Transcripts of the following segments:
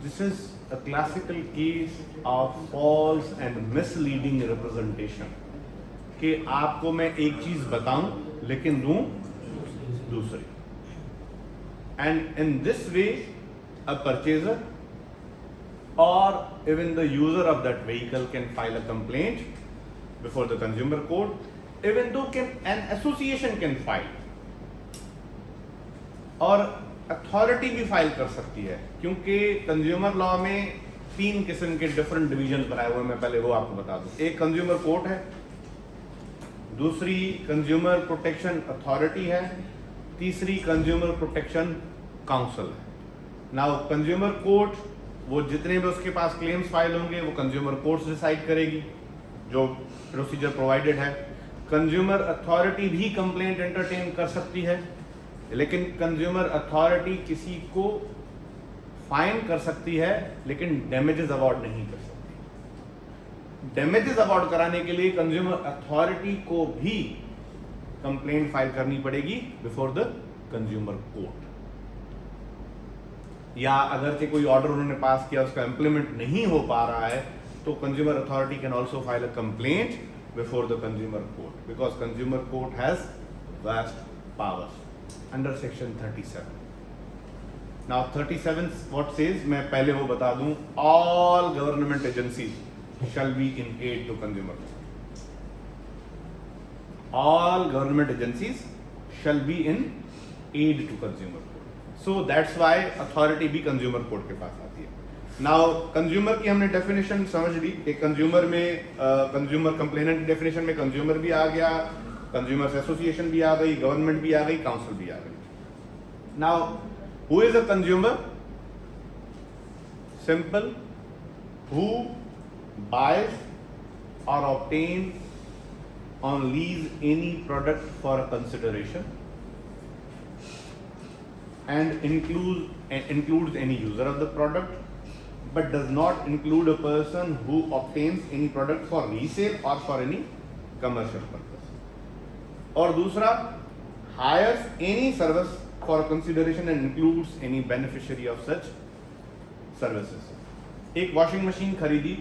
This is a classical case of false and misleading representation कि आपको मैं एक चीज बताऊं लेकिन दूं दूसरी. And in this way a purchaser or even the user of that vehicle can file a complaint before the consumer court. Even though an association can file और अथॉरिटी भी फाइल कर सकती है, क्योंकि कंज्यूमर लॉ में 3 किस्म के different division बनाए हुए हैं. मैं पहले वो आपको बता दूं. एक कंज्यूमर कोर्ट है, दूसरी कंज्यूमर प्रोटेक्शन अथॉरिटी है, तीसरी कंज्यूमर प्रोटेक्शन काउंसिल है. नाउ कंज्यूमर कोर्ट, वो जितने भी उसके पास क्लेम्स फाइल होंगे वो कंज्यूमर कोर्ट डिसाइड करेगी, जो प्रोसीजर प्रोवाइडेड है. कंज्यूमर अथॉरिटी भी कंप्लेंट एंटरटेन कर सकती है, लेकिन कंज्यूमर अथॉरिटी किसी को फाइन कर सकती है लेकिन डैमेजेस अवॉर्ड नहीं कर सकती. डैमेजेस अवॉर्ड कराने के लिए कंज्यूमर अथॉरिटी को भी कंप्लेंट फाइल करनी पड़ेगी बिफोर द कंज्यूमर कोर्ट. या अगर से कोई ऑर्डर उन्होंने पास किया उसका इंप्लीमेंट नहीं हो पा रहा है तो consumer authority can also file a complaint before the consumer court, because consumer court has vast powers under section 37. Now 37 what says, मैं पहले वो बता दूं, all government agencies shall be in aid to consumer. All government agencies shall be in aid to consumer. So that's why authority भी consumer court के पास आती है. Now consumer की हमने definition समझ ली कि consumer में consumer complainant definition में consumer भी आ गया, कंज्यूमर्स एसोसिएशन भी आ गई, गवर्नमेंट भी आ गई, काउंसिल भी आ गई. Now who is a consumer? Simple, who buys or obtain on lease any product for a consideration and includes any user of the product but does not include a person who obtains any product for resale or for any commercial purpose. और दूसरा, hires any service for consideration and includes any beneficiary of such services. एक washing machine खरीदी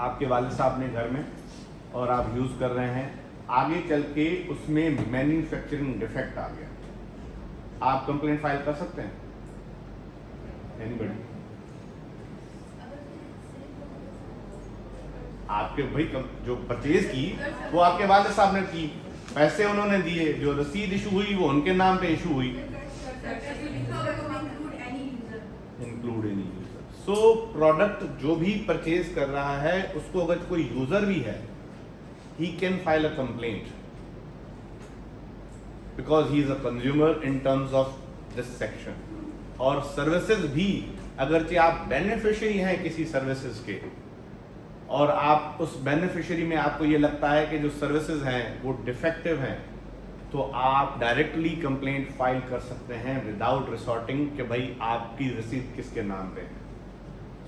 आपके वालिद साहब ने घर में और आप यूज कर रहे हैं, आगे चल के उसमें मैन्युफैक्चरिंग डिफेक्ट आ गया, आप कंप्लेंट फाइल कर सकते हैं? एनीबडी? आपके भाई जो परचेज की वो आपके वालिद साहब ने की, पैसे उन्होंने दिए, जो रसीद इशू हुई वो उनके नाम पे इशू हुई. Include any user. So product जो भी परचेज कर रहा है उसको अगर कोई यूजर भी है, he can file a complaint because he is a consumer in terms of this section. और सर्विसेज भी, अगरचे आप बेनिफिशियरी हैं किसी सर्विसेज के और आप उस बेनिफिशियरी में आपको ये लगता है कि जो सर्विसेज हैं वो डिफेक्टिव हैं, तो आप डायरेक्टली कंप्लेंट फाइल कर सकते हैं विदाउट रिसोर्टिंग कि भाई आपकी रसीद किसके नाम पे है.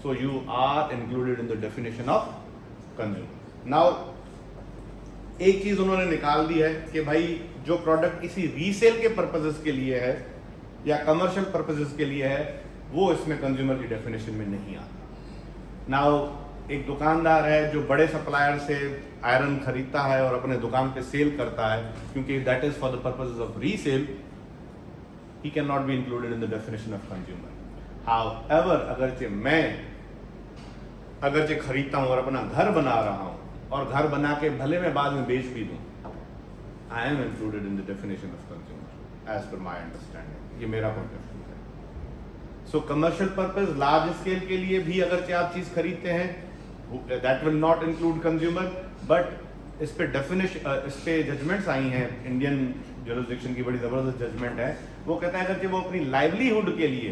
So you are included in the definition of consumer. Now एक चीज उन्होंने निकाल दी है कि भाई जो प्रोडक्ट किसी रीसेल के पर्पजेस के लिए है या कमर्शियल पर्पजेस के लिए है वो इसमें कंज्यूमर की डेफिनेशन में नहीं आता. नाउ एक दुकानदार है जो बड़े सप्लायर से आयरन खरीदता है और अपने दुकान पे सेल करता है, क्योंकि that is for the purposes of resale, he can not be included in the definition of consumer. However अगरचे खरीदता हूं और अपना घर बना रहा हूं और घर बना के भले मैं बाद में बेच भी दूं, I am included in the definition of consumer as per my understanding. ये मेरा पॉइंट ऑफ व्यू है. सो कमर्शियल पर्पज लार्ज स्केल के लिए भी अगरचे आप चीज खरीदते हैं, that will not include consumer, but इस पे डेफिनेशन, इस पे जजमेंट्स आई हैं, इंडियन जुरिस्डिक्शन की बड़ी जबरदस्त जजमेंट है. वो कहता है अगर वो अपनी लाइवलीहुड के लिए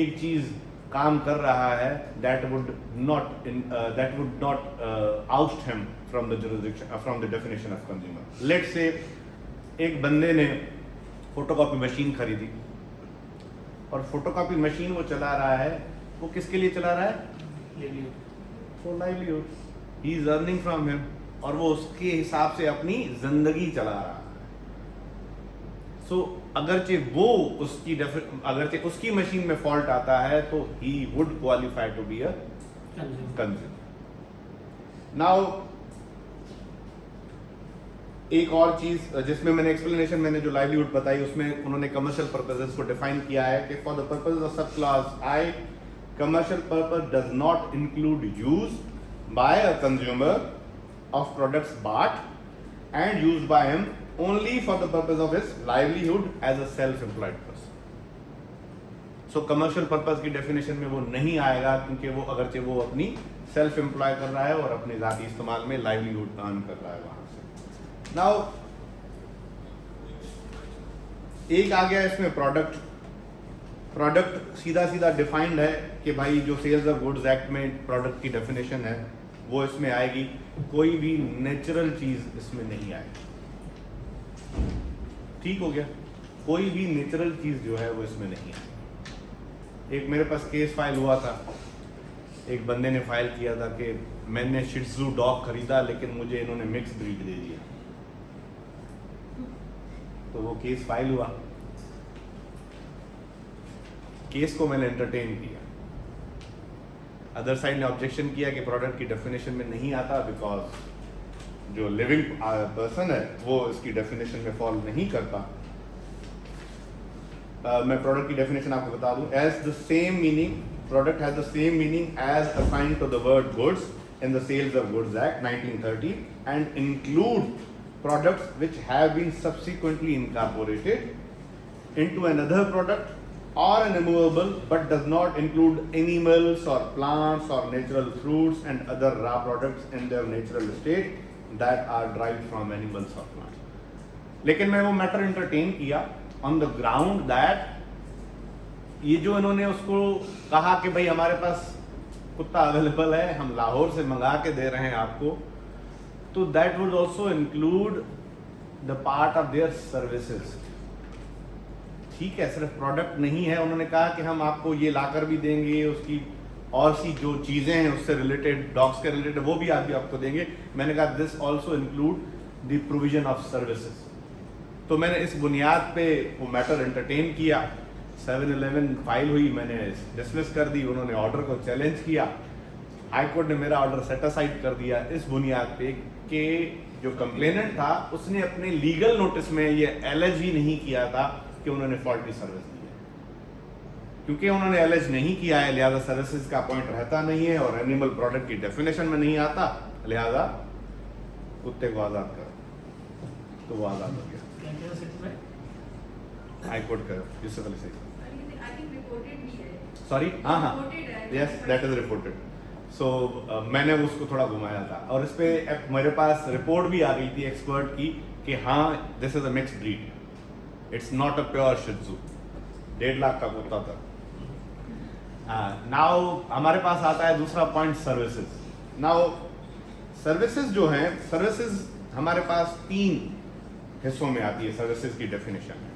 एक चीज काम कर रहा है, that would not oust him from the jurisdiction, from the definition of consumer. Let's say एक बंदे ने फोटोकॉपी मशीन खरीदी और फोटोकॉपी मशीन वो चला रहा है, वो किसके लिए चला रहा है? For livelihood. He is earning from him और वो उसके हिसाब से अपनी जिंदगी चला रहा है. So अगरचे वो अगरचे उसकी मशीन में फॉल्ट आता है तो he would qualify to be a consumer. Now एक और चीज जिसमें मैंने एक्सप्लेनेशन मैंने जो लाइवलीहुड बताई उसमें उन्होंने कमर्शियल पर्पसेस को डिफाइन किया है कि फॉर द पर्पस ऑफ सब class I commercial purpose does not include use by a consumer of products bought and used by him only for the purpose of his livelihood as a self-employed person. So commercial purpose की definition में वो नहीं आएगा क्योंकि वो अगरचे वो अपनी सेल्फ एम्प्लॉय कर रहा है और अपने जाती इस्तेमाल में लाइवलीहुड अर्न कर रहा है वहां से। नाउ एक आ गया इसमें प्रोडक्ट सीधा सीधा डिफाइंड है कि भाई जो सेल्स ऑफ गुड्स एक्ट में प्रोडक्ट की डेफिनेशन है वो इसमें आएगी, कोई भी नेचुरल चीज इसमें नहीं आएगी। ठीक हो गया, कोई भी नेचुरल चीज जो है वो इसमें नहीं है। एक मेरे पास केस फाइल हुआ था, एक बंदे ने फाइल किया था कि मैंने शिट्जू डॉग खरीदा लेकिन मुझे इन्होंने मिक्स ब्रीड दे दिया, तो वो केस फाइल हुआ, केस को मैंने एंटरटेन किया। अदर साइड ने ऑब्जेक्शन किया कि प्रोडक्ट की डेफिनेशन में नहीं आता बिकॉज जो लिविंग पर्सन है वो इसकी डेफिनेशन में फॉल नहीं करता। मैं प्रोडक्ट की डेफिनेशन आपको बता दूं, as the same meaning, product has the same meaning as assigned to the word goods in the sales of goods act 1930 and include products which have been subsequently incorporated into another product or an immovable but does not include animals or plants or natural fruits and other raw products in their natural state that are derived from animals or plants. लेकिन मैं वो matter entertain किया on the ground that ये जो इन्होंने उसको कहा कि भाई हमारे पास कुत्ता अवेलेबल है, हम लाहौर से मंगा के दे रहे हैं आपको, तो that would also include the part of their services. ठीक है, सिर्फ प्रोडक्ट नहीं है, उन्होंने कहा कि हम आपको ये लाकर भी देंगे, उसकी और सी जो चीज़ें हैं उससे रिलेटेड, डॉग्स के रिलेटेड वो भी आपको देंगे। मैंने कहा this also include the provision of services. तो मैंने इस बुनियाद पे वो मैटर एंटरटेन किया, 7-11 फाइल हुई, मैंने डिसमिस कर दी, उन्होंने ऑर्डर को चैलेंज किया, हाई कोर्ट ने मेरा ऑर्डर सेट असाइड कर दिया इस बुनियाद पे कि जो कंप्लेनेंट था उसने अपने लीगल नोटिस में ये एलिज ही नहीं किया था कि उन्होंने फॉल्टी सर्विस दी है। क्योंकि उन्होंने एलिज नहीं किया है लिहाजा सर्विसेज का पॉइंट रहता नहीं है और एनिमल प्रोडक्ट की डेफिनेशन में नहीं आता, लिहाजा कुत्ते को आजाद करो, तो वो आजाद हो गया। हाई कोर्ट का यूसुफ अली सही, सॉरी, हाँ, यस दैट इज रिपोर्टेड। सो मैंने उसको थोड़ा घुमाया था और इस पे मेरे पास रिपोर्ट भी आ गई थी एक्सपर्ट की कि हाँ this is a mixed breed, it's not a pure shih tzu. 1.5 lakh का कुत्ता था। नाउ हमारे पास आता है दूसरा पॉइंट, सर्विसेज। नाउ सर्विसेज जो हैं, सर्विसेज हमारे पास 3 हिस्सों में आती है सर्विसेज की डेफिनेशन में।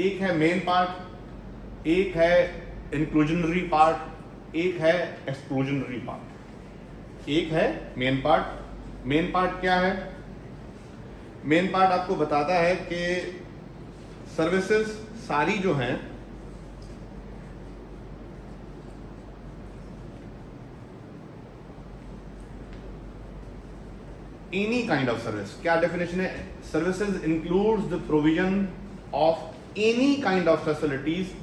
एक है मेन पार्ट, एक है इंक्लूजनरी पार्ट, एक है एक्सक्लूजनरी पार्ट। एक है मेन पार्ट। मेन पार्ट क्या है? मेन पार्ट आपको बताता है कि सर्विसेज सारी जो हैं एनी काइंड ऑफ सर्विस, क्या डेफिनेशन है? Services includes the provision of any kind of facilities,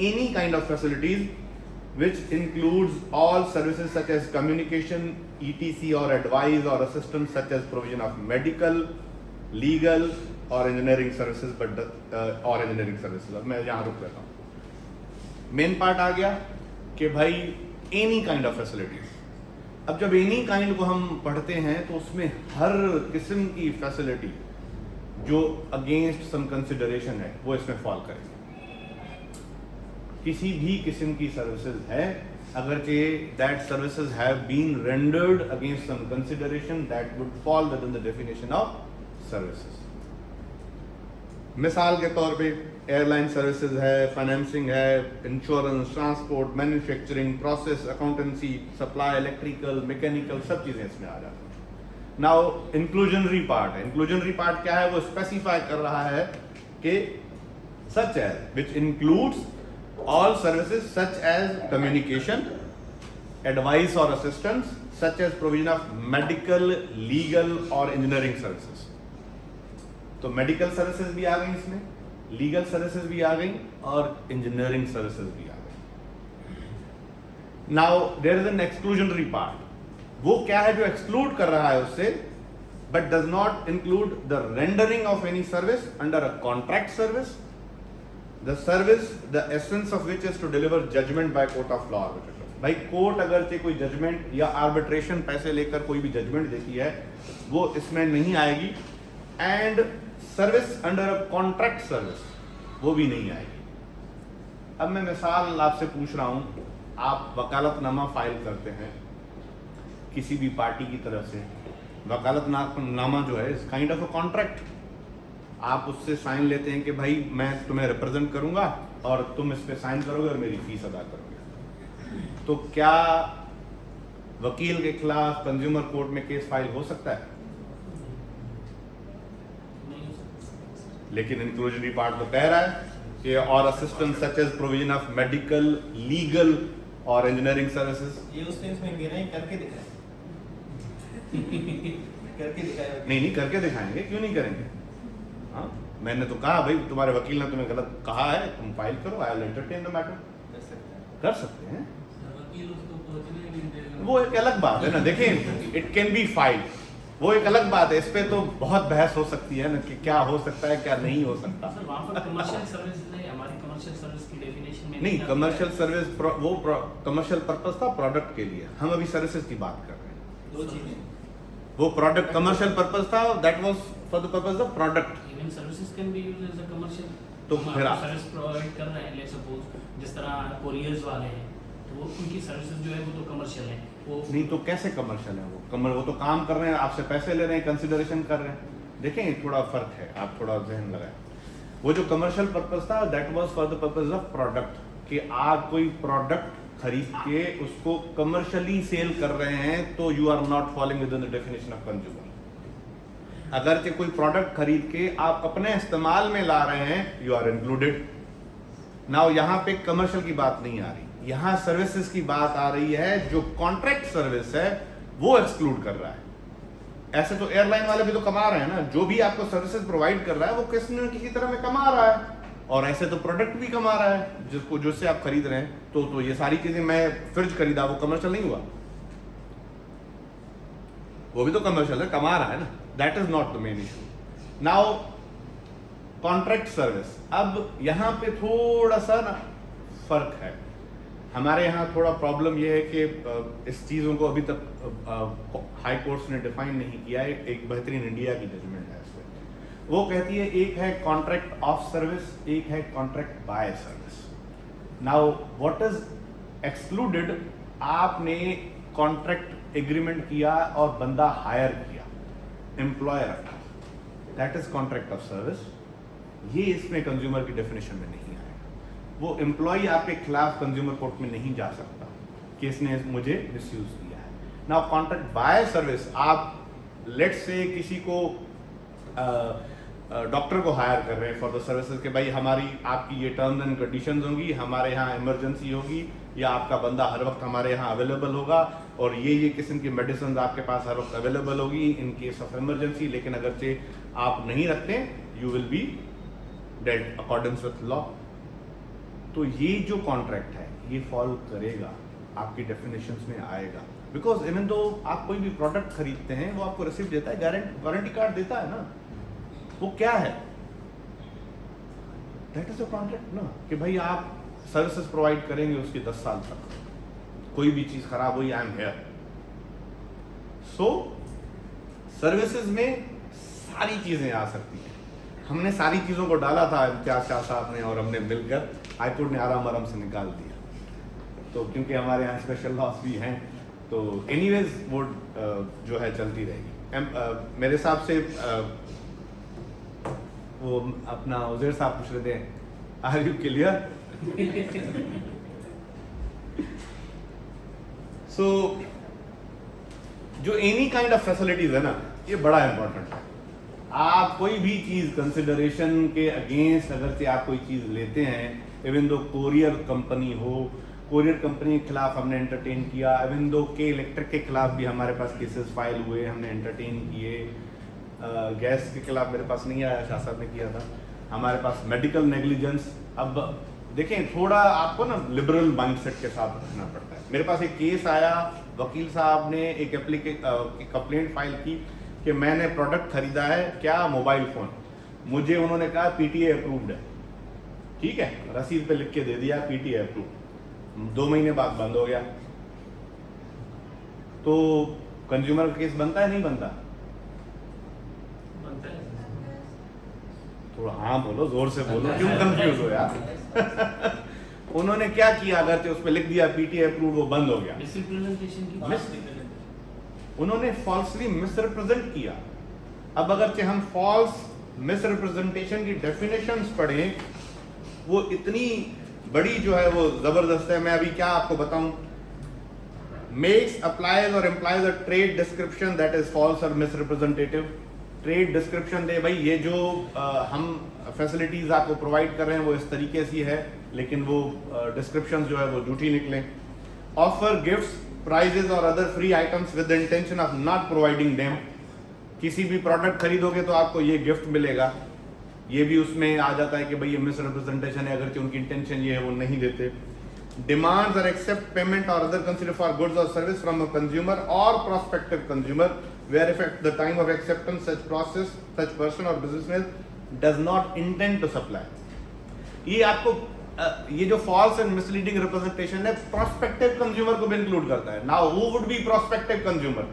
any kind of facilities which includes all services such as communication, etc or advice or assistance such as provision of medical, legal or engineering services or engineering services। अब मैं यहाँ रुक लेता हूँ। Main part आ गया कि भाई any kind of facilities. अब जब एनी काइंड को हम पढ़ते हैं तो उसमें हर किस्म की फैसिलिटी जो अगेंस्ट सम कंसिडरेशन है वो इसमें फॉल करेगी। किसी भी किस्म की सर्विसेज है, अगरचे that services have been rendered against some consideration, that would fall with the definition of services. मिसाल के तौर पे एयरलाइन सर्विसेज है, फाइनेंसिंग है, insurance, transport, manufacturing, process, accountancy, supply, electrical, mechanical, सब चीजें इसमें आ जाती हैं। नाउ इंक्लूजनरी पार्ट है। इंक्लूजनरी पार्ट क्या है? वो स्पेसिफाई कर रहा है कि such as, which includes all services such as communication, advice or assistance, such as provision of medical, legal or engineering services. तो मेडिकल सर्विसेज भी आ गई इसमें, लीगल सर्विसेज भी आ गई और इंजीनियरिंग सर्विसेज भी आ गई. Now there is an exclusionary part. वो क्या है जो एक्सक्लूड कर रहा है उससे, but does not include the rendering of any service under a contract service, the service the essence of which is to deliver judgment by court of law. भाई court अगर से कोई जजमेंट या आर्बिट्रेशन पैसे लेकर कोई भी जजमेंट देती है वो इसमें नहीं आएगी. And service under a contract service वो भी नहीं आएगी. अब मैं मिसाल आपसे पूछ रहा हूं, आप वकालतनामा फाइल करते हैं किसी भी पार्टी की तरफ से. वकालतनामा जो है is kind of a contract. आप उससे साइन लेते हैं कि भाई मैं तुम्हें रिप्रेजेंट करूंगा और तुम इस पे साइन करोगे और मेरी फीस अदा करोगे. तो क्या वकील के खिलाफ कंज्यूमर कोर्ट में केस फाइल हो सकता है? लेकिन इंक्लूजनरी पार्ट तो कह रहा है कि और assistance such as provision of medical, legal और इंजीनियरिंग सर्विसेज. ये उस सेंस में कह रहे हैं करके दिखाएं. करके दिखाएं. नहीं करके दिखाएंगे, क्यों नहीं करेंगे. हाँ, मैंने तो कहा भाई तुम्हारे वकील ने तुम्हें गलत कहा है, तुम फाइल करो, I will entertain the matter. कर सकते हैं. वो एक अलग बात है ना. देखिए इट कैन बी फाइल, वो एक अलग बात है. इस पे तो बहुत बहस हो सकती है ना कि क्या हो सकता है क्या नहीं हो सकता. सर वहाँ पर कमर्शियल सर्विस नहीं, हमारी कमर्शियल सर्विस की डेफिनेशन में नहीं, कमर्शियल सर्विस वो कमर्शियल पर्पस था प्रोडक्ट के लिए. हम अभी सर्विसेज की बात कर रहे हैं. दो चीजें. वो प्रोडक्ट कमर्शियल पर्पस था, that was for the purpose of product. Even services can be used as a commercial. तो हम फिर आपको सर्विस प्रोवाइड कर रहे हैं, लेट्स सपोज जिस तरह कोरियर्स वाले हैं तो वो उनकी सर्विसेज जो है वो तो कमर्शियल है. वो नहीं तो कैसे कमर्शियल है वो तो काम कर रहे हैं, आपसे पैसे ले रहे हैं, कंसिडरेशन कर रहे हैं. देखें थोड़ा फर्क है, आप थोड़ा जहन लगाएं. वो जो कमर्शियल पर्पस था that was for the purpose of product, कि आप कोई प्रोडक्ट खरीद के उसको कमर्शियली सेल कर रहे हैं तो you are not following within the definition of consumer. अगर कोई प्रोडक्ट खरीद के आप अपने इस्तेमाल में ला रहे हैं यू आर इंक्लूडेड. नाउ यहाँ पे कमर्शियल की बात नहीं आ रही, यहाँ सर्विसेज की बात आ रही है. जो कॉन्ट्रैक्ट सर्विस है वो एक्सक्लूड कर रहा है. ऐसे तो एयरलाइन वाले भी तो कमा रहे हैं ना, जो भी आपको सर्विसेज प्रोवाइड कर रहा है वो किसी न किसी तरह में कमा रहा है. और ऐसे तो प्रोडक्ट भी कमा रहा है जिसको जिससे आप खरीद रहे हैं. तो ये सारी चीजें, मैं फ्रिज खरीदा वो कमर्शियल नहीं हुआ, वो भी तो कमर्शियल है, कमा रहा है ना. That is not the main issue. Now contract service, अब यहाँ पे थोड़ा सा ना फर्क है. हमारे यहाँ थोड़ा प्रॉब्लम ये है कि इस चीज़ों को अभी तक हाई कोर्ट्स ने डिफाइन नहीं किया है. एक बेहतरीन इंडिया की जजमेंट है इस पर. वो कहती है एक है कॉन्ट्रैक्ट ऑफ सर्विस, एक है contract by service. Now what is excluded, आपने कॉन्ट्रैक्ट एग्रीमेंट किया और बंदा हायर किया, एम्प्लॉय रखा, that is contract of service. ये इसमें कंज्यूमर की डेफिनेशन में नहीं आएगा. वो एम्प्लॉय आपके खिलाफ कंज्यूमर कोर्ट में नहीं जा सकता कि इसने मुझे मिसयूज किया है. नाउ कॉन्ट्रैक्ट बाय सर्विस, आप लेट्स से किसी को डॉक्टर को हायर कर रहे हैं फॉर द सर्विसेज, के भाई हमारी आपकी ये टर्म्स एंड कंडीशंस होंगी, हमारे यहाँ इमरजेंसी होगी या आपका बंदा हर वक्त हमारे यहाँ अवेलेबल होगा और ये किस्म की मेडिसिन आपके पास हर वक्त अवेलेबल होगी इन केस ऑफ इमरजेंसी. लेकिन अगर से आप नहीं रखते you will be dead according with law. तो ये जो कॉन्ट्रैक्ट है ये फॉलो करेगा, आपकी डेफिनेशंस में आएगा. बिकॉज इवन दो आप कोई भी प्रोडक्ट खरीदते हैं वो आपको रिसिप्ट देता है, वारंटी कार्ड देता है ना. वो क्या है, दैट इज अ कॉन्ट्रैक्ट ना, कि भाई आप सर्विसेज प्रोवाइड करेंगे उसके 10 साल तक, कोई भी चीज खराब हुई I am here. So services में सारी चीजें आ सकती हैं. हमने सारी चीजों को डाला था इम्तियाज शाह साहब ने और हमने मिलकर, हाईकोर्ट ने आराम से निकाल दिया. तो क्योंकि हमारे यहाँ स्पेशल लॉस भी हैं तो एनीवेज वो जो है चलती रहेगी. मेरे हिसाब से वो अपना उजैर साहब पूछ रहे थे, आर यू क्लियर? सो जो एनी काइंड ऑफ फैसिलिटीज है ना, ये बड़ा इंपॉर्टेंट है. आप कोई भी चीज कंसिडरेशन के अगेंस्ट अगर से आप कोई चीज लेते हैं, इवन दो कोरियर कंपनी हो, कोरियर कंपनी के खिलाफ हमने एंटरटेन किया, इवन दो के इलेक्ट्रिक के खिलाफ भी हमारे पास केसेस फाइल हुए, हमने एंटरटेन किए। गैस के खिलाफ मेरे पास नहीं आया, शाह साहब ने किया था। हमारे पास मेडिकल नेग्लिजेंस। अब देखें, थोड़ा आपको ना लिबरल माइंडसेट के साथ रखना पड़ता है। मेरे पास एक केस आया, वकील साहब ने एक कंप्लेंट फाइल की कि मैंने प्रोडक्ट खरीदा है, क्या मोबाइल फोन, मुझे उन्होंने कहा पीटीए अप्रूव्ड है। ठीक है, रसीद पे लिख के दे दिया पीटीए अप्रूव्ड, 2 महीने बाद बंद हो गया। तो कंज्यूमर का केस बनता है नहीं बनता? बनता है। थोड़ा हाँ बोलो, जोर से बोलो, क्यों कंफ्यूज हो यार? उन्होंने क्या किया, अगर उस पर लिख दिया पीटीए अप्रूव्ड, वो बंद हो गया। मिसरिप्रेजेंटेशन की उन्होंने फॉल्सली मिसरिप्रेजेंट किया। अब अगर हम फॉल्स मिसरिप्रेजेंटेशन की डेफिनेशंस पढ़ें, वो इतनी बड़ी जो है वो जबरदस्त है। मैं अभी क्या आपको बताऊं, मेक्स अप्लाइज और employs a trade description that is false और मिसरिप्रेजेंटेटिव। ट्रेड डिस्क्रिप्शन दे भाई, ये जो हम फैसिलिटीज आपको प्रोवाइड कर रहे हैं वो इस तरीके से है, लेकिन वो डिस्क्रिप्शन जो है वो झूठी निकले। ऑफर गिफ्ट्स, प्राइजेस और other free items with the intention of not providing them. किसी भी प्रोडक्ट खरीदोगे तो आपको ये गिफ्ट मिलेगा, ये भी उसमें आ जाता है कि भाई ये मिसरिप्रेजेंटेशन है, अगर उनकी इंटेंशन ये है वो नहीं देते। Demands or accept payment or other consider for goods or service from a consumer or prospective consumer where if at the time of acceptance such process such person or businessman does not intend to supply. ये आपको ये जो false and misleading representation है, prospective consumer को भी include करता है। Now who would be prospective consumer?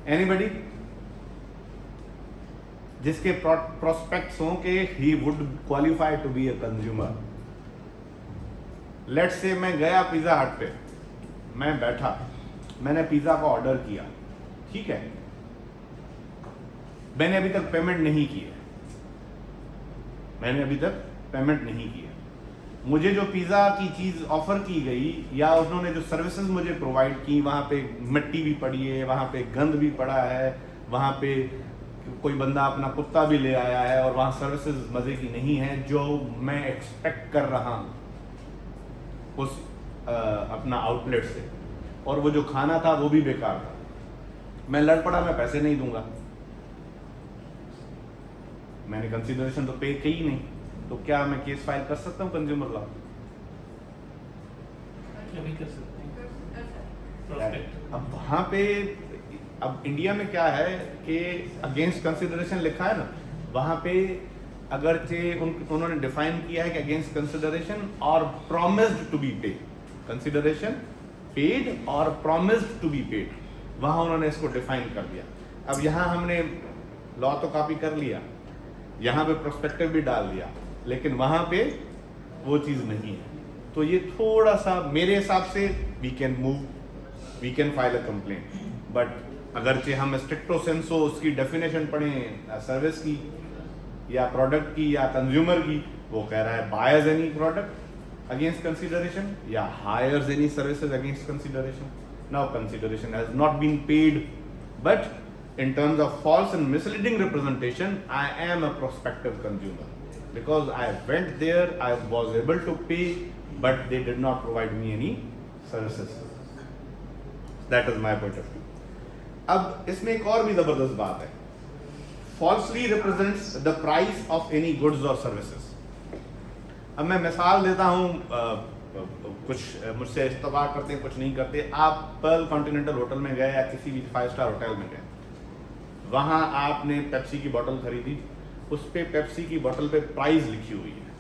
Anybody? जिसके प्रोस्पेक्ट्स हों कि he would qualify to be a consumer. Let's say मैं गया पिज्जा हट पे, मैं बैठा, मैंने पिज्जा का ऑर्डर किया, ठीक है, मैंने अभी तक पेमेंट नहीं की है, मैंने अभी तक पेमेंट नहीं की है। मुझे जो पिज्जा की चीज ऑफर की गई या उन्होंने जो सर्विसेज मुझे प्रोवाइड की, वहां पे मिट्टी भी पड़ी है, वहां पे गंद भी पड़ा है, वहां पे कोई बंदा अपना कुत्ता भी ले आया है, और वहां सर्विसेज मजे की नहीं है जो मैं एक्सपेक्ट कर रहा हूं उस अपना आउटलेट से, और वो जो खाना था वो भी बेकार था। मैं लड़ पड़ा, मैं पैसे नहीं दूंगा, मैंने कंसीडरेशन तो पे की ही नहीं, तो क्या मैं केस फाइल कर सकता हूं कंज्यूमर लॉ? भी कर सकते हैं। अब वहां पे अब इंडिया में क्या है कि अगेंस्ट कंसिडरेशन लिखा है ना, वहां पे अगरचे उन्होंने डिफाइन किया है कि अगेंस्ट कंसिडरेशन और promised to be paid, consideration paid और प्रॉमिस्ड टू बी पेड, वहां उन्होंने इसको डिफाइन कर दिया। अब यहां हमने लॉ तो कॉपी कर लिया, यहां पे प्रोस्पेक्टिव भी डाल दिया, लेकिन वहां पे वो चीज नहीं है। तो ये थोड़ा सा मेरे हिसाब से we can move, we can file a complaint, but अगरचे हम स्ट्रिक्टो सेंसो उसकी डेफिनेशन पढ़ें सर्विस की या प्रोडक्ट की या कंज्यूमर की, वो कह रहा है buyers any product against consideration या hires any services against consideration. Now consideration has not been paid, but in terms of false and misleading representation, I am a prospective consumer because I went there, I was able to pay, but they did not provide me any services. That is my point of view. अब इसमें एक और भी जबरदस्त बात है, falsely represents the price of any goods or services. अब मैं मिसाल देता हूँ, कुछ मुझसे इस्तेमाल करते हैं, कुछ नहीं करते। आप पर्ल कॉन्टिनेंटल होटल में गए या किसी भी 5 स्टार होटल में गए, वहां आपने पेप्सी की बोतल खरीदी, उस पे पेप्सी की बोतल पे प्राइस लिखी हुई है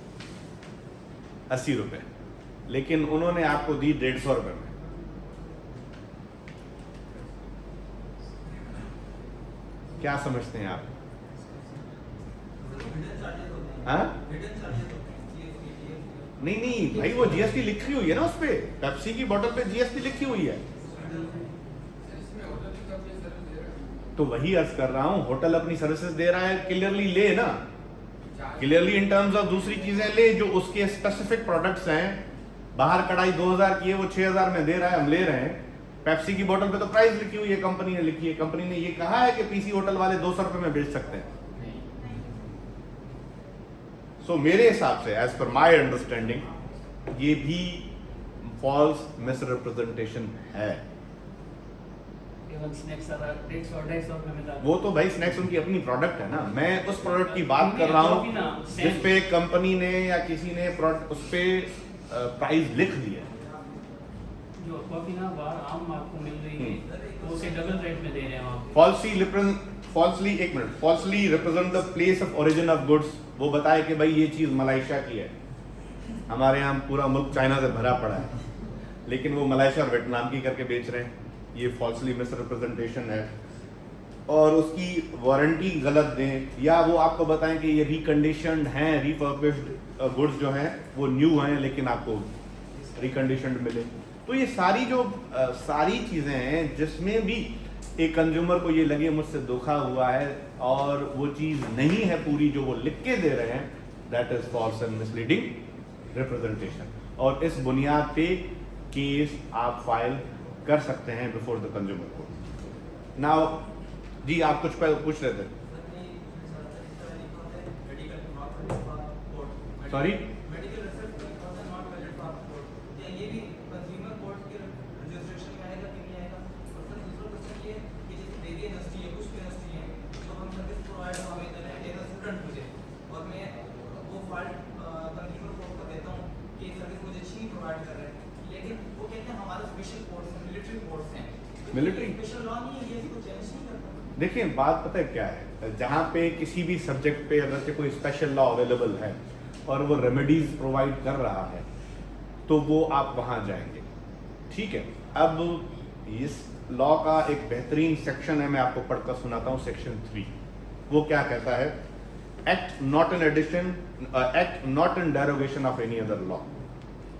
80 रुपए, लेकिन उन्होंने आपको दी 150 रुपए में। क्या समझते हैं आप? हाँ? नहीं भाई, वो जीएसटी लिखी हुई है ना उस पे, पेप्सी की बोतल पे जीएसटी लिखी हुई है। तो वही अर्ज कर रहा हूं, होटल अपनी सर्विसेज दे रहा है, क्लियरली ले ना, क्लियरली इन टर्म्स ऑफ दूसरी चीजें ले जो उसके स्पेसिफिक प्रोडक्ट्स हैं। बाहर कढ़ाई 2000 की है, वो 6000 में दे रहा है, हम ले रहे हैं, पेप्सी की बोतल पे तो प्राइस लिखी हुई है, कंपनी ने लिखी है, कंपनी ने ये कहा है कि पीसी होटल वाले 200 रुपए में बेच सकते हैं। सो मेरे हिसाब से, एज पर माई अंडरस्टैंडिंग, ये भी फॉल्स मिसरिप्रेजेंटेशन है। वो तो भाई स्नैक्स उनकी अपनी प्रोडक्ट है ना, मैं उस प्रोडक्ट की बात कर रहा हूँ जिसपे कंपनी ने या किसी ने उस पे प्राइस लिख दिया। जो कॉफी ना बाहर आम आपको मिल रही है तो उसे डबल रेट में दे रहे हैं आप। Falsely represent the place of origin of goods. वो बताए कि भाई ये चीज मलेशिया की है, हमारे यहाँ पूरा मुल्क चाइना से भरा पड़ा है, लेकिन वो मलेशिया और वियतनाम की करके बेच रहे हैं। ये फॉल्सली मिसरिप्रेजेंटेशन है। और उसकी वारंटी गलत दें, या वो आपको बताएं कि ये रिकंडीशनड हैं, रिफर्बिश्ड गुड्स जो हैं वो न्यू हैं लेकिन आपको रिकंडीशनड मिले। तो ये सारी जो सारी चीज़ें हैं जिसमें भी एक कंज्यूमर को ये लगे मुझसे धोखा हुआ है और वो चीज़ नहीं है पूरी जो वो लिख के दे रहे हैं, that is false and misleading representation. और इस बुनियाद पे केस आप फाइल कर सकते हैं before the consumer court. Now जी, आप कुछ पूछ रहे थे, सॉरी। मिलिट्री देखिए, बात पता है क्या है, जहाँ पे किसी भी सब्जेक्ट पे अगर से कोई स्पेशल लॉ अवेलेबल है और वो रेमेडीज प्रोवाइड कर रहा है तो वो आप वहाँ जाएंगे, ठीक है। अब इस लॉ का एक बेहतरीन सेक्शन है, मैं आपको पढ़कर सुनाता हूँ, सेक्शन 3। वो क्या कहता है? Act not in addition, act not in derogation of any other law.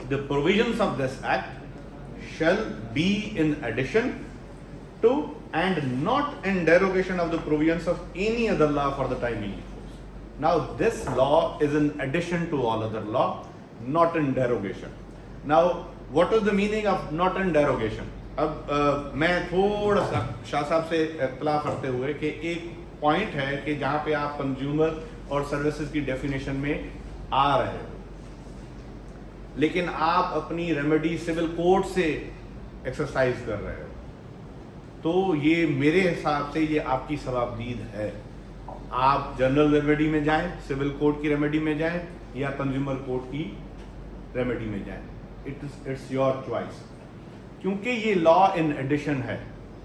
The provisions of this act shall be in addition to and not in derogation of the provisions of any other law for the time in force. Now this law is in addition to all other law, not in derogation. Now what is the meaning of not in derogation? अब मैं थोड़ा सा शाह साहब से इत्तला करते हुए कि एक पॉइंट है कि जहाँ पे आप कंज्यूमर और सर्विसेज की डेफिनेशन में आ रहे हो, लेकिन आप अपनी रेमेडी सिविल कोर्ट से एक्सरसाइज कर रहे हो, तो ये मेरे हिसाब से ये आपकी सवाबदीद है। आप जनरल रेमेडी में जाएं, सिविल कोर्ट की रेमेडी में जाएं, या कंज्यूमर कोर्ट की रेमेडी में जाएं, इट्स योर चॉइस। क्योंकि ये लॉ इन एडिशन है,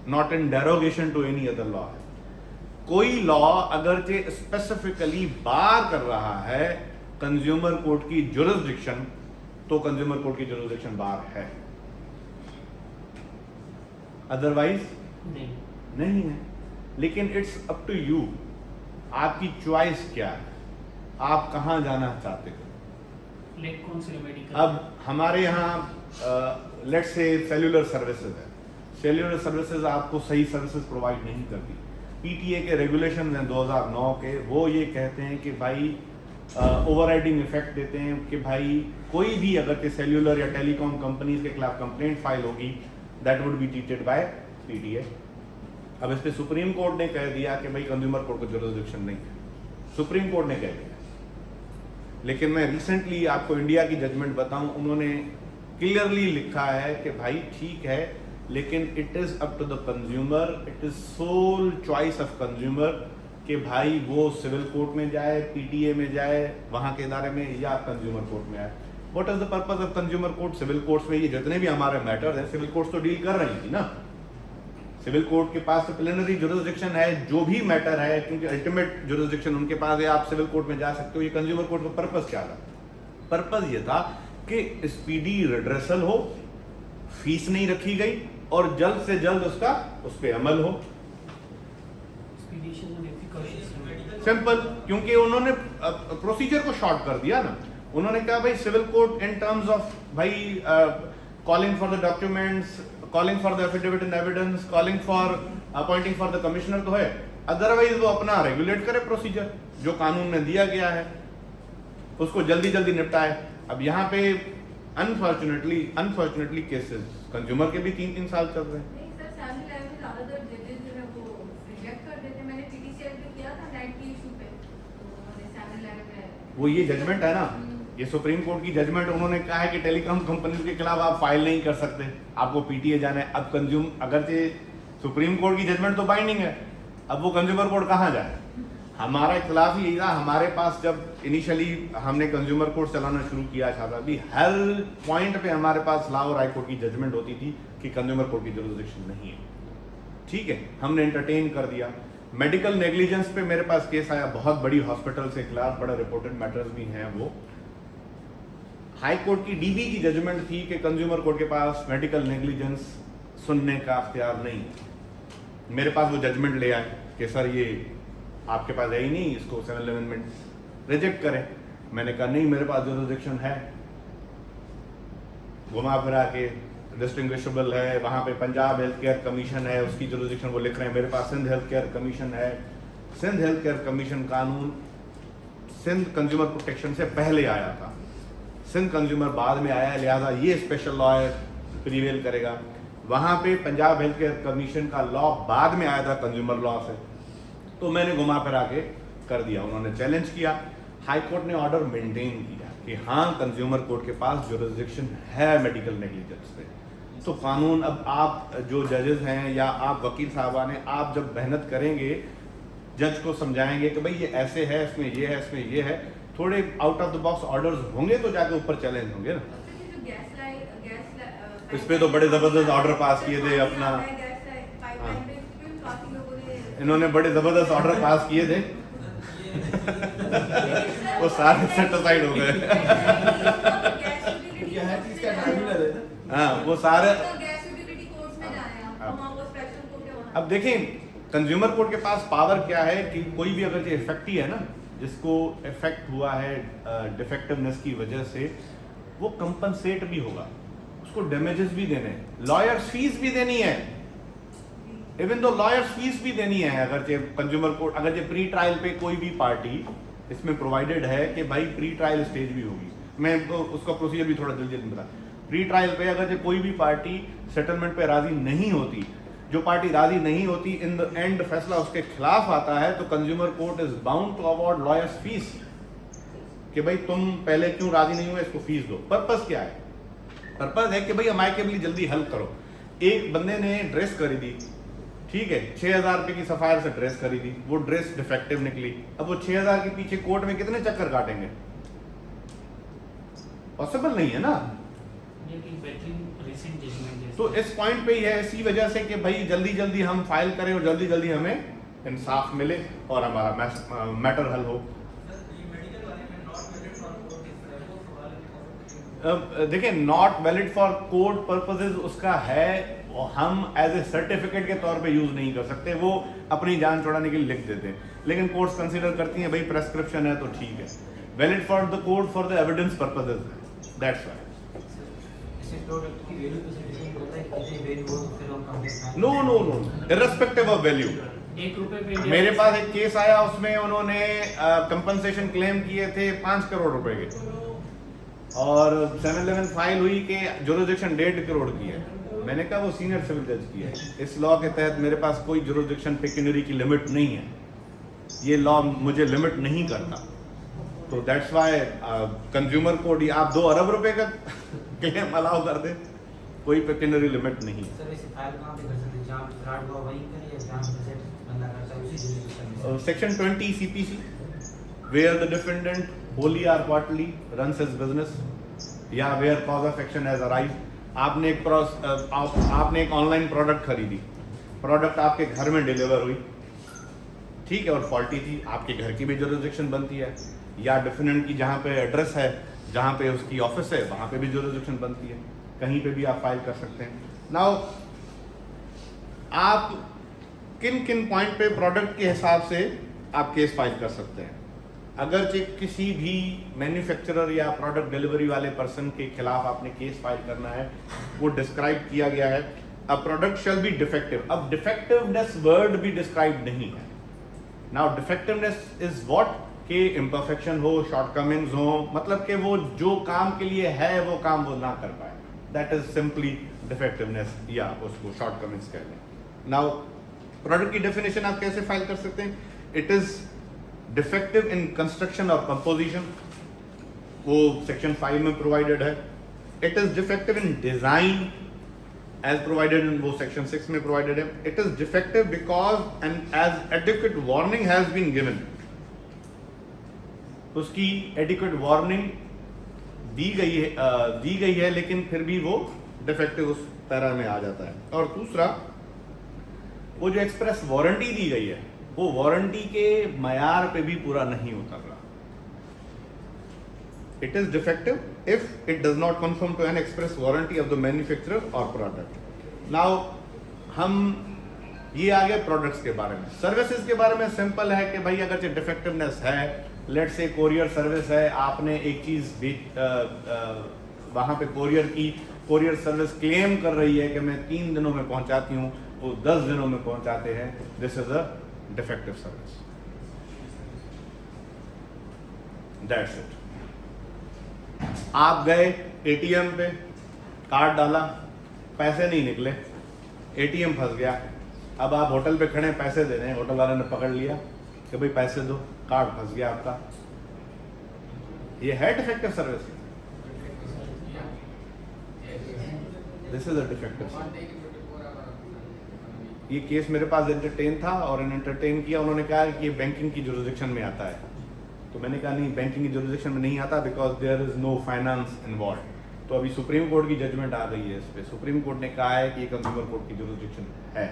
not in derogation to any other law है। कोई लॉ अगर स्पेसिफिकली बार कर रहा है कंज्यूमर कोर्ट की जुरिस्डिक्शन, तो कंज्यूमर कोर्ट की जुरिस्डिक्शन बार है, अदरवाइज नहीं है। लेकिन इट्स अप टू यू, आपकी चॉइस क्या है, आप कहां जाना चाहते हो। कौन सी रेमेडी? अब हमारे यहाँ लेट्स से सेल्यूलर सर्विसेज है, सेल्यूलर सर्विसेज आपको सही सर्विसेज प्रोवाइड नहीं करती। पीटीए के रेगुलेशन हैं 2009 के, वो ये कहते हैं कि भाई ओवरराइडिंग इफेक्ट देते हैं कि भाई कोई भी अगर के सेल्यूलर या टेलीकॉम कंपनीज के खिलाफ कंप्लेंट फाइल होगी, that would be treated by PTA. अब इस पे सुप्रीम कोर्ट ने कह दिया कि भाई कंज्यूमर कोर्ट को जुरिस्डिक्शन नहीं है, सुप्रीम कोर्ट ने कह दिया। लेकिन मैं रिसेंटली आपको इंडिया की जजमेंट बताऊं, उन्होंने क्लियरली लिखा है कि भाई ठीक है, लेकिन it is up to the consumer, it is sole choice of consumer कि भाई वो सिविल कोर्ट में जाए, पीटीए में जाए, वहां के इदारे में, या कंज्यूमर कोर्ट में आए। What is the purpose of consumer court? Civil courts में ये जितने भी हमारे मैटर्स हैं, सिविल कोर्ट्स तो डील कर रही थी ना। सिविल कोर्ट के पास तो प्लेनरी जुरिस्डिक्शन है, जो भी मैटर है, क्योंकि अल्टीमेट जुरिस्डिक्शन उनके पास है, आप सिविल कोर्ट में जा सकते हो। ये कंज्यूमर कोर्ट का पर्पस क्या था? पर्पस ये था कि स्पीडी रिड्रेसल हो, फीस नहीं रखी गई, और जल्द से जल्द उसका उस पर अमल हो। सिंपल, क्योंकि उन्होंने प्रोसीजर को शॉर्ट कर दिया ना। उन्होंने कहा भाई civil court in terms of भाई calling for the documents, calling for the affidavit and evidence, calling for appointing for the commissioner तो है, अदरवाइज वो अपना रेगुलेट करे प्रोसीजर, जो कानून में दिया गया है उसको जल्दी जल्दी निपटाए। अब यहाँ पे अनफॉर्चुनेटली केसेस कंज्यूमर के भी 3-3 साल चल रहे हैं। नहीं सर, फैमिली लाइफ में ज्यादातर जजेस जो है वो रिजेक्ट कर देते हैं। मैंने पीटीसीएल पे किया था नाइट की इशू पे, तो उन्होंने फैमिली लाइफ में वो ये जजमेंट है ना, ये सुप्रीम कोर्ट की जजमेंट, उन्होंने कहा है कि टेलीकॉम कंपनीज के खिलाफ आप फाइल नहीं कर सकते, आपको पीटीए जाना है। अब अगर ये सुप्रीम कोर्ट की जजमेंट तो बाइंडिंग है, अब वो कंज्यूमर कोर्ट कहाँ जाए? हमारा इख्तलाफ ही यही था। हमारे पास जब इनिशियली हमने कंज्यूमर कोर्ट चलाना शुरू किया था, भी हर पॉइंट पे हमारे पास लॉ और हाई कोर्ट की जजमेंट होती थी कि कंज्यूमर कोर्ट की जुरिसडिक्शन नहीं है। ठीक है, हमने एंटरटेन कर दिया। मेडिकल नेग्लिजेंस पे मेरे पास केस आया बहुत बड़ी हॉस्पिटल से खिलाफ, बड़ा रिपोर्टेड मैटर्स भी हैं। वो हाई कोर्ट की डीबी की जजमेंट थी कि कंज्यूमर कोर्ट के पास मेडिकल नेग्लिजेंस सुनने का अख्तियार नहीं है। मेरे पास वो जजमेंट ले आए कि सर ये आपके पास है ही नहीं, इसको 7 अमेंडमेंट रिजेक्ट करें। मैंने कहा नहीं, मेरे पास जुरिसडिक्शन है। घुमा फिरा के डिस्टिंग्विशेबल है, वहाँ पे पंजाब हेल्थ केयर कमीशन है, उसकी जुरिसडिक्शन वो लिख रहे हैं। मेरे पास सिंध हेल्थ केयर कमीशन है। सिंध हेल्थ केयर कमीशन कानून सिंध कंज्यूमर प्रोटेक्शन से पहले आया था, सिंध कंज्यूमर बाद में आया, लिहाजा ये स्पेशल लॉ प्रीवेल करेगा। वहाँ पे पंजाब हेल्थ केयर कमीशन का लॉ बाद में आया था कंज्यूमर लॉ से, तो मैंने घुमा फिरा के कर दिया। उन्होंने चैलेंज किया, हाई कोर्ट ने ऑर्डर मेंटेन किया कि हाँ कंज्यूमर कोर्ट के पास जुरिसडिक्शन है मेडिकल नेग्लिजेंस पे। तो कानून, अब आप जो जजेस हैं या आप वकील साहबान हैं, आप जब मेहनत करेंगे, जज को समझाएंगे कि भाई ये ऐसे है, इसमें ये है, इसमें ये है, थोड़े out of the box orders होंगे तो जाके ऊपर चैलेंज होंगे ना। इस पे तो बड़े जबरदस्त ऑर्डर पास किए थे अपना, इन्होंने बड़े जबरदस्त ऑर्डर पास किए थे वो सारे सेटिस्फाइड हो गए। हाँ वो सारे। अब देखें कंज्यूमर कोर्ट के पास पावर क्या है कि कोई भी अगर जो इफेक्ट ही है ना, जिसको इफेक्ट हुआ है डिफेक्टिवनेस की वजह से, वो कंपनसेट भी होगा, उसको डैमेजेस भी देने हैं, लॉयर्स फीस भी देनी है। इवन दो लॉयर्स फीस भी देनी है। अगर ये कंज्यूमर कोर्ट, अगर ये प्री ट्रायल पे कोई भी पार्टी, इसमें प्रोवाइडेड है कि भाई प्री ट्रायल स्टेज भी होगी, मैं तो उसका प्रोसीजर भी थोड़ा जल्दी बता। प्री ट्रायल पे अगर ये कोई भी पार्टी सेटलमेंट पे राजी नहीं होती, जो पार्टी राजी नहीं होती, इन द एंड फैसला उसके खिलाफ आता है, तो consumer court is bound to award lawyers fees कि भाई तुम पहले क्यों राजी नहीं हुए, इसको फीस दो। पर्पस क्या है? पर्पस है कि भाई अमाइकेबली जल्दी हल करो। एक बंदे ने ड्रेस खरीदी, ठीक है, 6,000 रुपए की सफायर से ड्रेस खरीदी, वो ड्रेस डिफेक्टिव निकली। अब वो 6,000 के पीछे कोर्ट में कितने चक्कर काटेंगे? पॉसिबल नहीं है ना। तो इस पॉइंट पे ये इसी वजह से कि भाई जल्दी जल्दी हम फाइल करें और जल्दी जल्दी हमें इंसाफ मिले और हमारा मैटर हल हो। देखिए, not valid for court purposes उसका है, हम एज ए सर्टिफिकेट के तौर पे यूज नहीं कर सकते, वो अपनी जान छुड़ाने के लिए लिख देते हैं। लेकिन कोर्ट्स कंसीडर करती हैं भाई प्रेस्क्रिप्शन है तो ठीक है, valid for the court for the evidence purposes है, that's why. No no no, irrespective of value. मेरे पास एक केस आया, उसमें उन्होंने कंपनसेशन क्लेम किए थे 5 करोड़ रुपए के, और 711 फाइल हुई कि जुरिसडिक्शन 1.5 करोड़ की है। मैंने कहा वो सीनियर सिविल जज की है, इस लॉ के तहत मेरे पास कोई जुरिसडिक्शन पेक्यूनियरी की लिमिट नहीं है, ये लॉ मुझे लिमिट नहीं करता। तो दैट्स व्हाई कंज्यूमर कोर्ट, आप 2 अरब रुपए का क्लेम अलाउ कर दे, कोई पेक्यूनियरी लिमिट नहीं। Section 20 CPC, where the defendant wholly or partly runs his business, या where cause of action has arisen। आपने एक ऑनलाइन प्रोडक्ट खरीदी, प्रोडक्ट आपके घर में डिलीवर हुई, ठीक है, और फॉल्टी थी, आपके घर की भी जुरिसडिक्शन बनती है, या डिफेंडेंट की जहाँ पे एड्रेस है, जहाँ पे उसकी ऑफिस है, वहाँ पे भी जुरिसडिक्शन बनती है, कहीं पे भी आप फाइल कर सकते हैं। नाउ आप किन किन पॉइंट पे प्रोडक्ट के हिसाब से आप केस फाइल कर सकते हैं? अगर किसी भी मैन्युफैक्चरर या प्रोडक्ट डिलीवरी वाले पर्सन के खिलाफ आपने केस फाइल करना है, वो डिस्क्राइब किया गया है, a product shall be defective. अब डिफेक्टिवनेस वर्ड भी डिस्क्राइब नहीं है। नाउ डिफेक्टिवनेस इज व्हाट कि इम्परफेक्शन हो, शॉर्टकमिंग्स हो, मतलब कि वो जो काम के लिए है वो काम वो ना कर पाए, दैट इज सिंपली डिफेक्टिवनेस या उसको शॉर्टकमिंग्स कह लें। नाउ प्रोडक्ट की डेफिनेशन आप कैसे फाइल कर सकते हैं? It is defective in construction और कंपोजिशन, वो सेक्शन 5 में प्रोवाइडेड है। It is defective in design as provided in वो सेक्शन 6 में प्रोवाइडेड है। It is defective because and as adequate warning has been given, उसकी एडिक्वेट वार्निंग दी गई है लेकिन फिर भी वो डिफेक्टिव उस पैरा में आ जाता है। और दूसरा, वो जो एक्सप्रेस वारंटी दी गई है वो वारंटी के मयार पे भी पूरा नहीं उतर रहा। It is defective if it does not confirm to an express warranty of the manufacturer और प्रोडक्ट। नाउ हम ये आ गए प्रोडक्ट्स के बारे में। सर्विसेज के बारे में सिंपल है कि भाई अगर डिफेक्टिवनेस है, लेट से कोरियर सर्विस है, आपने एक चीज वहां पे कोरियर सर्विस क्लेम कर रही है कि मैं 3 दिनों में पहुंचाती हूँ, वो 10 दिनों में पहुंचाते हैं, this is a defective service, that's it. आप गए एटीएम पे, कार्ड डाला, पैसे नहीं निकले, एटीएम फंस गया, अब आप होटल पे खड़े पैसे दे रहे हैं, होटल वाले ने पकड़ लिया कि भाई पैसे दो, कार्ड फंस गया आपका, ये है defective service, this is a defective service. ये केस मेरे पास एंटरटेन था और एंटरटेन किया, उन्होंने कहा कि ये बैंकिंग की जुरिसडिक्शन में आता है, तो मैंने कहा नहीं, बैंकिंग की जुरिसडिक्शन में नहीं आता because there is no finance involve. तो अभी सुप्रीम कोर्ट की जजमेंट आ गई है इस पे, सुप्रीम कोर्ट ने कहा है कि ये कंज्यूमर कोर्ट की जुरिसडिक्शन है।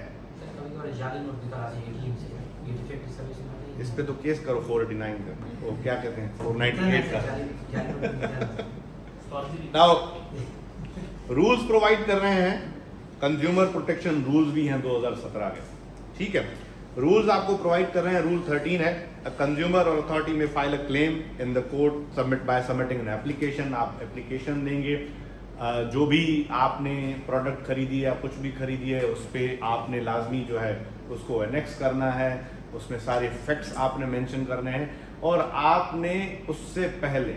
इस पे तो केस करो 489 का, वो क्या कहते हैं 498 का। नाउ रूल्स प्रोवाइड कर रहे हैं, कंज्यूमर प्रोटेक्शन रूल्स भी हैं 2017 के, ठीक है। रूल्स आपको प्रोवाइड कर रहे हैं, रूल 13 है, कंज्यूमर और अथॉरिटी में file a claim in the court submitting an application. आप एप्लीकेशन देंगे, जो भी आपने प्रोडक्ट खरीदी है या कुछ भी खरीदी है उस पर आपने लाजमी जो है उसको एनेक्स करना है, उसमें सारे फैक्ट्स आपने मेंशन करने हैं, और आपने उससे पहले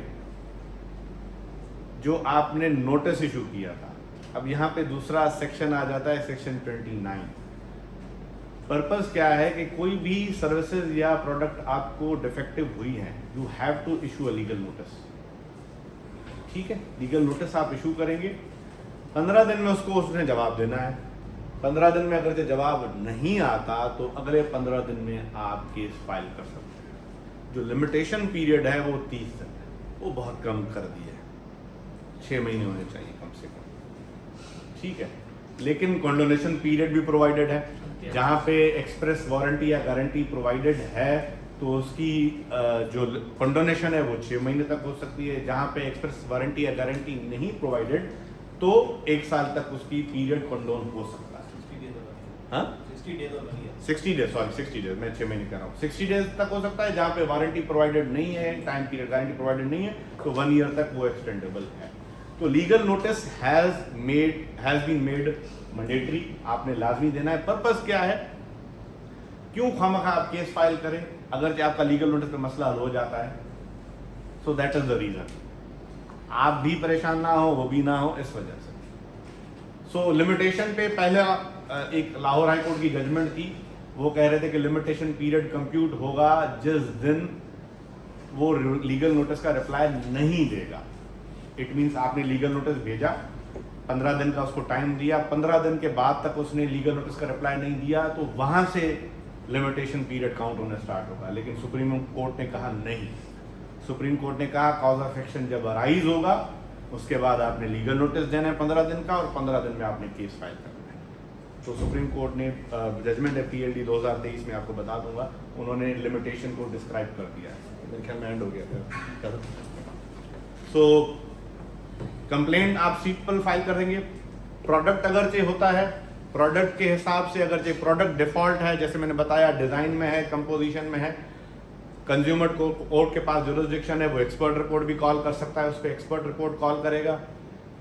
जो आपने नोटिस इशू किया था, अब यहाँ पे दूसरा सेक्शन आ जाता है, सेक्शन 29। पर्पस क्या है कि कोई भी सर्विसेज या प्रोडक्ट आपको डिफेक्टिव हुई है, you have to issue a legal notice, ठीक है। लीगल नोटिस आप इशू करेंगे, 15 दिन में उसको उसने जवाब देना है। 15 दिन में अगर जवाब नहीं आता तो अगले 15 दिन में आप केस फाइल कर सकते हैं। जो लिमिटेशन पीरियड है वो 30 दिन है, वो बहुत कम कर दिया है, 6 महीने होने चाहिए कम से कम, ठीक है। लेकिन कंडोनेशन पीरियड भी प्रोवाइडेड है, जहाँ पे एक्सप्रेस वारंटी या गारंटी प्रोवाइडेड है तो उसकी जो कंडोनेशन है वो 6 महीने तक हो सकती है। जहाँ पे एक्सप्रेस वारंटी या गारंटी नहीं प्रोवाइडेड तो 1 साल तक उसकी पीरियड कंडोन हो सकता है। 60 डेज हाँ 60 डेज और 60 डेज, सॉरी 60 डेज, मैं 6 महीने कह रहा हूँ, 60 डेज तक हो सकता है। जहाँ पे वारंटी प्रोवाइडेड नहीं है, टाइम पीरियड गारंटी प्रोवाइडेड नहीं है, तो 1 ईयर तक वो एक्सटेंडेबल है। तो legal notice has been made mandatory, आपने लाजमी देना है। पर्पस क्या है, क्यों खामखा आप केस फाइल करें अगर आपका लीगल नोटिस पे मसला हल हो जाता है, so that is the reason. आप भी परेशान ना हो, वो भी ना हो, इस वजह से। सो लिमिटेशन पे पहले एक लाहौर हाई कोर्ट की जजमेंट थी, वो कह रहे थे कि लिमिटेशन पीरियड कंप्यूट होगा जिस दिन वो लीगल नोटिस का रिप्लाई नहीं देगा। इट मीन्स आपने लीगल नोटिस भेजा, 15 दिन का उसको टाइम दिया, 15 दिन के बाद तक उसने लीगल नोटिस का रिप्लाई नहीं दिया तो वहां से लिमिटेशन पीरियड काउंट होना स्टार्ट होगा। लेकिन सुप्रीम कोर्ट ने कहा नहीं, सुप्रीम कोर्ट ने कहा कॉज ऑफ एक्शन जब अराइज होगा उसके बाद आपने लीगल नोटिस देना है 15 दिन का, और 15 दिन में आपने केस फाइल करना है। तो सुप्रीम कोर्ट ने जजमेंट है PLD 2023 में, आपको बता दूंगा, उन्होंने लिमिटेशन को डिस्क्राइब कर दिया है। मेरे ख्याल में एंड हो गया था। सो कंप्लेंट आप सीपल फाइल कर देंगे। प्रोडक्ट अगर से होता है, प्रोडक्ट के हिसाब से अगर प्रोडक्ट डिफॉल्ट है, जैसे मैंने बताया डिजाइन में है, कंपोजिशन में है, कंज्यूमर कोर्ट के पास जुरिसडिक्शन है, वो एक्सपर्ट रिपोर्ट भी कॉल कर सकता है, उस पर एक्सपर्ट रिपोर्ट कॉल करेगा,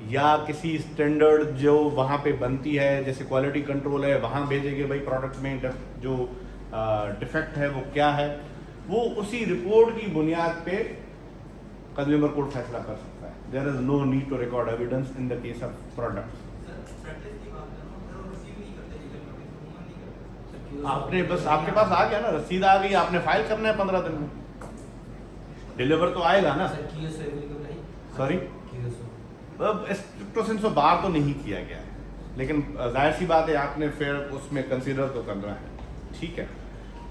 या किसी स्टैंडर्ड जो वहाँ पे बनती है जैसे क्वालिटी कंट्रोल है वहाँ भेजेंगे भाई प्रोडक्ट में जो डिफेक्ट है वो क्या है। वो उसी रिपोर्ट की बुनियाद पे कंज्यूमर कोर्ट फैसला कर सकता है। There is no need to record evidence in the case of products. आपने बस आपके पास आ गया ना, रसीद आ गई, आपने फाइल करना है 15 दिन में, डिलीवर तो आएगा ना। सॉरी, अब स्ट्रिक्टो सेंसो बार तो नहीं किया गया है, लेकिन जाहिर सी बात है आपने फिर उसमें कंसीडर तो करना है। ठीक है,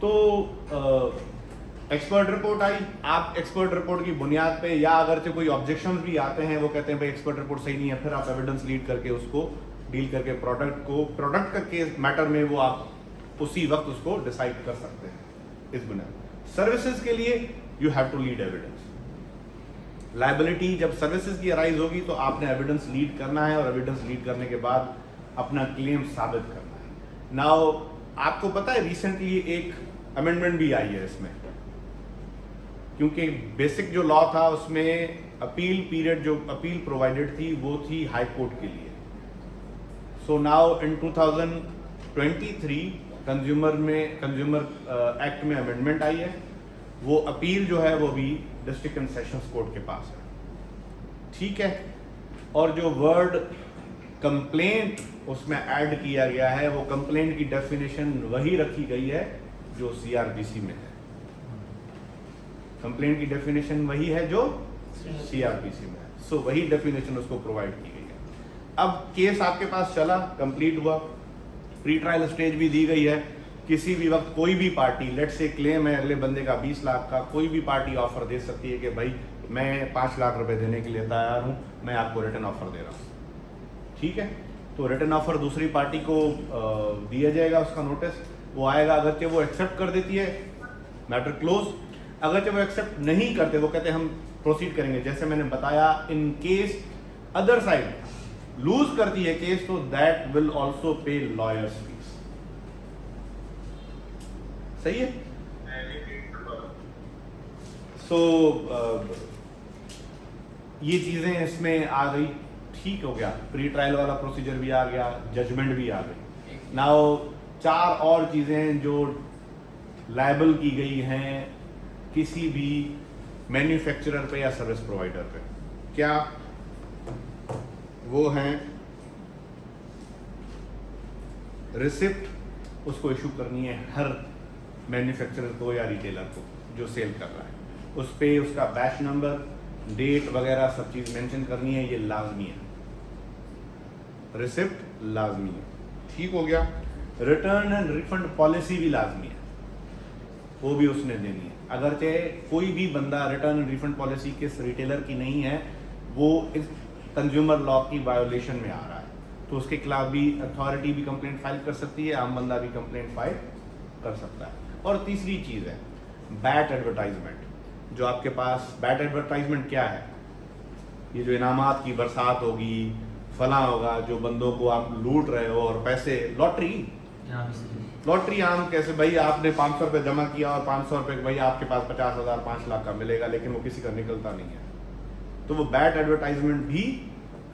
तो एक्सपर्ट रिपोर्ट आई, आप एक्सपर्ट रिपोर्ट की बुनियाद पे या अगर से कोई ऑब्जेक्शंस भी आते हैं, वो कहते हैं भाई एक्सपर्ट रिपोर्ट सही नहीं है, फिर आप एविडेंस लीड करके उसको डील करके प्रोडक्ट का केस मैटर में वो आप उसी वक्त उसको डिसाइड कर सकते हैं इस बुनियाद। सर्विसेज के लिए you have to lead evidence. Liability जब सर्विसेज की अराइज होगी तो आपने एविडेंस लीड करना है, और एविडेंस लीड करने के बाद अपना क्लेम साबित करना है। नाउ आपको पता है रिसेंटली एक अमेंडमेंट भी आई है इसमें, क्योंकि बेसिक जो लॉ था उसमें अपील पीरियड, जो अपील प्रोवाइडेड थी वो थी हाई कोर्ट के लिए। So now in 2023 consumer act में अमेंडमेंट आई है, वो अपील जो है वो भी डिस्ट्रिक्ट एंड सेशंस कोर्ट के पास है। ठीक है, और जो वर्ड कंप्लेंट उसमें ऐड किया गया है, वो कंप्लेंट की डेफिनेशन वही रखी गई है जो सीआरपीसी में है। कंप्लेंट की डेफिनेशन वही है जो सीआरपीसी में है, सो वही डेफिनेशन उसको प्रोवाइड की गई है। अब केस आपके पास चला, कंप्लीट हुआ, प्री ट्रायल स्टेज भी दी गई है। किसी भी वक्त कोई भी पार्टी, लेट से क्लेम है अगले बंदे का 20 लाख का, कोई भी पार्टी ऑफर दे सकती है कि भाई मैं 5 लाख रुपए देने के लिए तैयार हूं, मैं आपको रिटर्न ऑफर दे रहा हूं। ठीक है, तो रिटर्न ऑफर दूसरी पार्टी को दिया जाएगा, उसका नोटिस वो आएगा। अगर वो एक्सेप्ट कर देती है, मैटर क्लोज। अगर वो एक्सेप्ट नहीं करते, वो कहते हैं हम प्रोसीड करेंगे, जैसे मैंने बताया, in case other side lose करती है केस, तो that will also pay lawyers fees. सही है। सो ये चीजें इसमें आ गई, ठीक हो गया, प्री ट्रायल वाला प्रोसीजर भी आ गया, जजमेंट भी आ गई। नाउ 4 और चीजें जो लायबल की गई हैं किसी भी मैन्युफैक्चरर पे या सर्विस प्रोवाइडर पे, क्या वो हैं? रिसिप्ट उसको इशू करनी है हर मैन्युफैक्चरर को या रिटेलर को जो सेल कर रहा है, उस पे उसका बैच नंबर, डेट वगैरह सब चीज मेंशन करनी है, ये लाजमी है, रिसिप्ट लाजमी है। ठीक हो गया। रिटर्न एंड रिफंड पॉलिसी भी लाजमी है, वो भी उसने देनी है। अगर चाहे कोई भी बंदा रिटर्न एंड रिफंड पॉलिसी किस रिटेलर की नहीं है, वो इस कंज्यूमर लॉ की वायोलेशन में आ रहा है, तो उसके खिलाफ भी अथॉरिटी भी कंप्लेंट फाइल कर सकती है, आम बंदा भी कंप्लेंट फाइल कर सकता है। और तीसरी चीज है बैट एडवर्टाइजमेंट। जो आपके पास बैट एडवर्टाइजमेंट क्या है? ये जो इनामात की बरसात होगी, फला होगा, जो बंदों को आप लूट रहे हो, और पैसे लॉटरी आम कैसे भाई, आपने 500 रुपये जमा किया और 500 रुपये भाई आपके पास 50,000 5 लाख का मिलेगा, लेकिन वो किसी का निकलता नहीं है। तो वो बैट एडवर्टाइजमेंट भी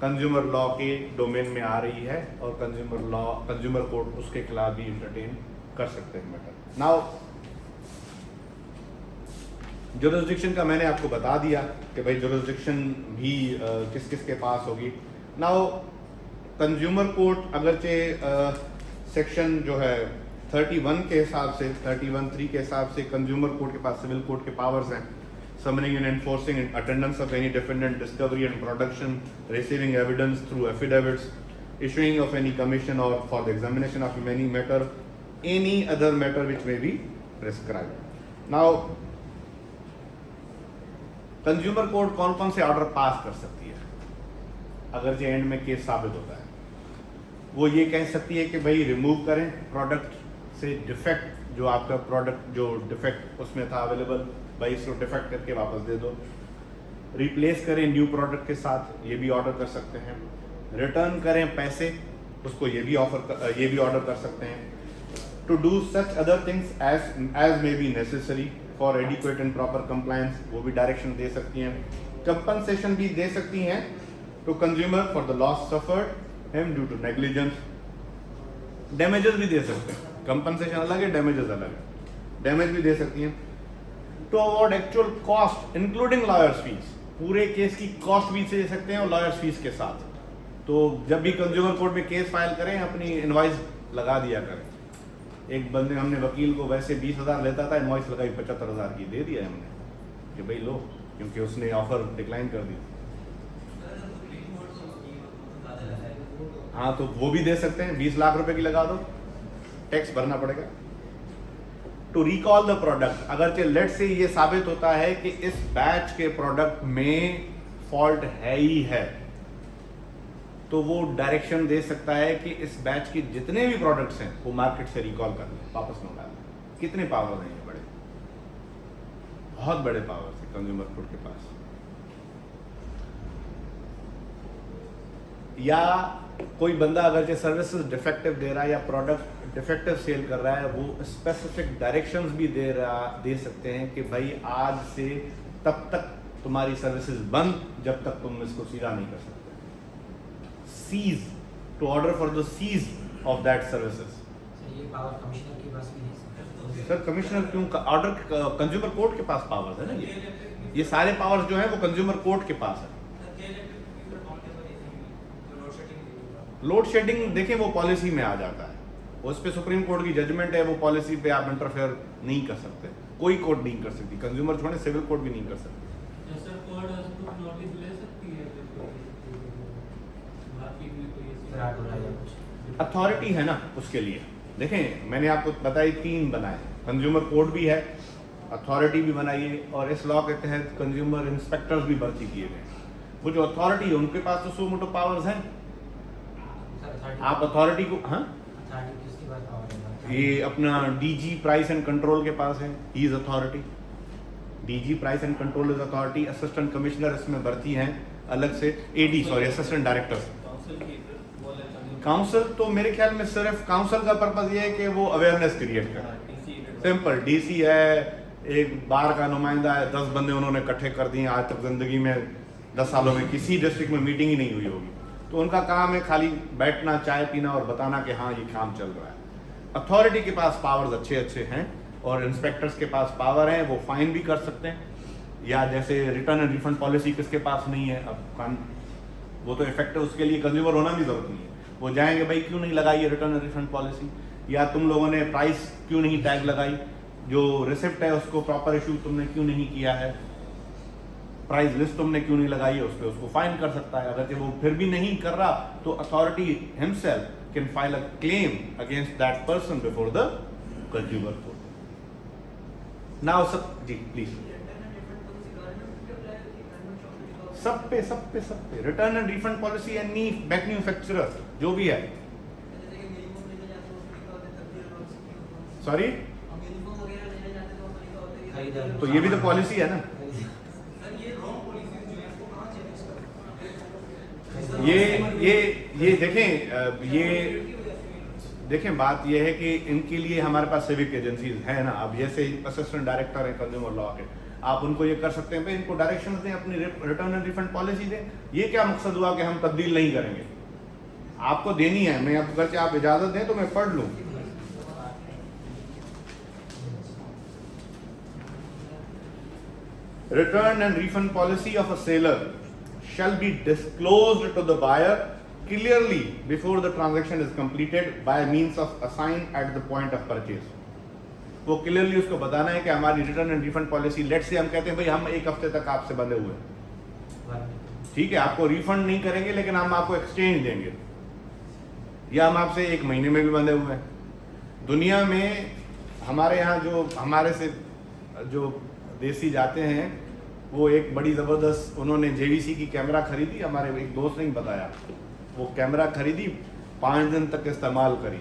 कंज्यूमर लॉ के डोमेन में आ रही है, और कंज्यूमर कोर्ट उसके खिलाफ भी इंटरटेन कर सकते हैं मैटर। नाउ जुरिस्डिक्शन का मैंने आपको बता दिया कि भाई जुरिस्डिक्शन भी किस किस के पास होगी। नाउ कंज्यूमर कोर्ट अगरचे सेक्शन जो है 31 के हिसाब से 31(3) के हिसाब से कंज्यूमर कोर्ट के पास सिविल कोर्ट के पावर्स हैं, summoning and enforcing attendance of any defendant, discovery and production, receiving evidence through affidavits, issuing of any commission or for the examination of any matter, any other matter which may be prescribed. Now consumer court कौन कौन से order pass कर सकती है अगर जो and में case साबित होता है? वो ये कह सकती है कि भाई रिमूव करें प्रोडक्ट से डिफेक्ट, जो आपका प्रोडक्ट जो डिफेक्ट उसमें था अवेलेबल, भाई इसको डिफेक्ट करके वापस दे दो। रिप्लेस करें न्यू प्रोडक्ट के साथ, ये भी ऑर्डर कर सकते हैं। रिटर्न करें पैसे, उसको ये भी ऑर्डर कर सकते हैं। To do such other things as may be necessary for adequate and proper compliance, वो भी डायरेक्शन दे सकती हैं। कंपनसेशन भी दे सकती हैं to consumer for the loss suffered him due to negligence. Damages भी दे सकते हैं, कंपनसेशन अलग है, डैमेजेस अलग है, डैमेज भी दे सकती हैं। To avoid actual cost including lawyers fees, पूरे केस की कॉस्ट भी दे सकते हैं और लॉयर्स फीस के साथ। तो जब भी कंज्यूमर कोर्ट में केस फाइल करें अपनी इनवॉइस लगा दिया करें। एक बंदे हमने वकील को वैसे 20,000 लेता था, इनवॉइस लगाई 75,000 की, दे दिया हमने कि भाई लो, क्योंकि उसने ऑफर डिक्लाइन कर दी। हाँ तो वो भी दे सकते हैं, 20 लाख रुपए की लगा दो, टैक्स भरना पड़ेगा। टू रिकॉल द प्रोडक्ट, अगर लेट से ये साबित होता है कि इस बैच के प्रोडक्ट में फॉल्ट है ही है, तो वो डायरेक्शन दे सकता है कि इस बैच के जितने भी प्रोडक्ट्स हैं वो मार्केट से रिकॉल कर लें, वापस मंगा लें। कितने पावर हैं ये बड़े, बहुत बड़े पावर है कंज्यूमर कोर्ट के पास। या कोई बंदा अगर सर्विसेज डिफेक्टिव दे रहा है या प्रोडक्ट डिफेक्टिव सेल कर रहा है, वो स्पेसिफिक डायरेक्शंस भी दे सकते हैं कि भाई आज से तब तक तुम्हारी सर्विसेज बंद जब तक तुम इसको सीधा नहीं कर सकते। Cease, to order for the cease of that services. ये पावर कमिश्नर के पास भी है सर कमिश्नर क्यों, ऑर्डर कंज्यूमर कोर्ट के पास पावर्स है ना। ये सारे पावर्स जो है वो कंज्यूमर कोर्ट के पास है। लोड शेडिंग देखें वो पॉलिसी में आ जाता है, उस पे सुप्रीम कोर्ट की जजमेंट है, वो पॉलिसी पे आप इंटरफेयर नहीं कर सकते, कोई कोर्ट नहीं कर सकती, कंज्यूमर छोड़े सिविल कोर्ट भी नहीं कर सकती। अथॉरिटी है ना उसके लिए। देखें मैंने आपको बताई 3 बनाए, कंज्यूमर कोर्ट भी है, अथॉरिटी भी बनाई है, और इस लॉ के तहत कंज्यूमर इंस्पेक्टर्स भी भर्ती किए गए। वो जो अथॉरिटी है उनके पास तो सो मोटो पावर्स हैं। आप अथॉरिटी को, हाँ ये अपना डीजी प्राइस एंड कंट्रोल के पास है, he is authority. DG price and control is authority. Assistant commissioner इसमें भर्ती हैं अलग से, AD sorry assistant directors. Council तो मेरे ख्याल में सिर्फ काउंसिल का पर्पस ये है कि वो अवेयरनेस क्रिएट करे। सिंपल, डीसी है, एक बार का नुमाइंदा है, 10 बंदे उन्होंने इकट्ठे कर दिए, आज तक जिंदगी में 10 सालों में किसी डिस्ट्रिक्ट में मीटिंग ही नहीं हुई होगी, तो उनका काम है खाली बैठना, चाय पीना और बताना कि हाँ ये काम चल रहा है। अथॉरिटी के पास पावर्स अच्छे हैं, और इंस्पेक्टर्स के पास पावर है, वो फाइन भी कर सकते हैं, या जैसे रिटर्न एंड रिफंड पॉलिसी किसके पास नहीं है, अब वो तो इफेक्टिव, उसके लिए कंज्यूमर होना भी जरूरत नहीं है। वो जाएंगे भाई क्यों नहीं लगाई रिटर्न एंड रिफंड पॉलिसी, या तुम लोगों ने प्राइस क्यों नहीं टैग लगाई, जो रिसिप्ट है उसको प्रॉपर इशू तुमने क्यों नहीं किया है, प्राइस लिस्ट तुमने क्यों नहीं लगाई है, उस पर उसको फाइन कर सकता है। अगर वो फिर भी नहीं कर रहा तो authority himself can file a claim against that person before the consumer court. Now सब जी प्लीज, सब पे return and refund policy, any manufacturer जो भी है। सॉरी, तो ये भी तो पॉलिसी है ना। ये देखें बात ये है कि इनके लिए हमारे पास सिविक एजेंसीज है ना। अब जैसे असिस्टेंट डायरेक्टर है कंज्यूमर लॉ के, आप उनको ये कर सकते हैं, इनको डायरेक्शंस दें, अपनी रिटर्न एंड रिफंड पॉलिसी दें। ये क्या मकसद हुआ कि हम तब्दील नहीं करेंगे, आपको देनी है, मैं आपको करके आप इजाजत दें तो मैं पढ़ लूं। Return and refund policy of a seller shall be disclosed to the buyer clearly before the transaction is completed by means of a sign at the point of purchase। वो क्लियरली उसको बताना है कि हमारी return and refund policy, let say हम कहते हैं भाई हम 1 हफ्ते तक आपसे बंधे हुए हैं, ठीक है, आपको रिफंड नहीं करेंगे लेकिन हम आपको एक्सचेंज देंगे, या हम आपसे 1 महीने में भी बंधे हुए हैं। दुनिया में हमारे यहाँ जो हमारे से जो देसी जाते हैं, वो एक बड़ी ज़बरदस्त, उन्होंने जेवीसी की कैमरा खरीदी, हमारे एक दोस्त ने बताया, वो कैमरा खरीदी, 5 दिन तक इस्तेमाल करी,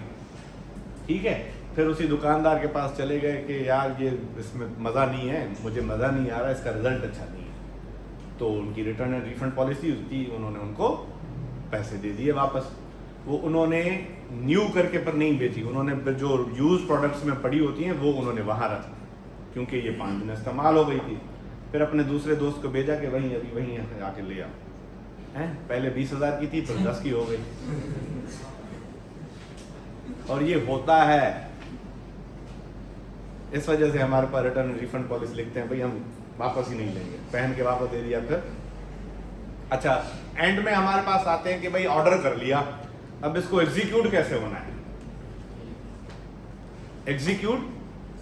ठीक है, फिर उसी दुकानदार के पास चले गए कि यार ये इसमें मज़ा नहीं है, मुझे मज़ा नहीं आ रहा, इसका रिजल्ट अच्छा नहीं है। तो उनकी रिटर्न एंड रिफंड पॉलिसी थी, उन्होंने उनको पैसे दे दिए वापस। वो उन्होंने न्यू करके पर नहीं बेची, उन्होंने जो यूज प्रोडक्ट्स में पड़ी होती हैं वो उन्होंने वहाँ रखी, क्योंकि ये 5 दिन इस्तेमाल हो गई थी। फिर अपने दूसरे दोस्त को भेजा कि वहीं अभी वहीं आके ले आओ, हैं, पहले 20,000 की थी फिर 10 की हो गई। और ये होता है, इस वजह से हमारे पास रिटर्न रिफंड पॉलिसी लिखते हैं, भाई हम वापस ही नहीं लेंगे, पहन के वापस दे दिया फिर। अच्छा, एंड में हमारे पास आते हैं कि भाई ऑर्डर कर लिया, अब इसको एग्जीक्यूट कैसे होना है, एग्जीक्यूट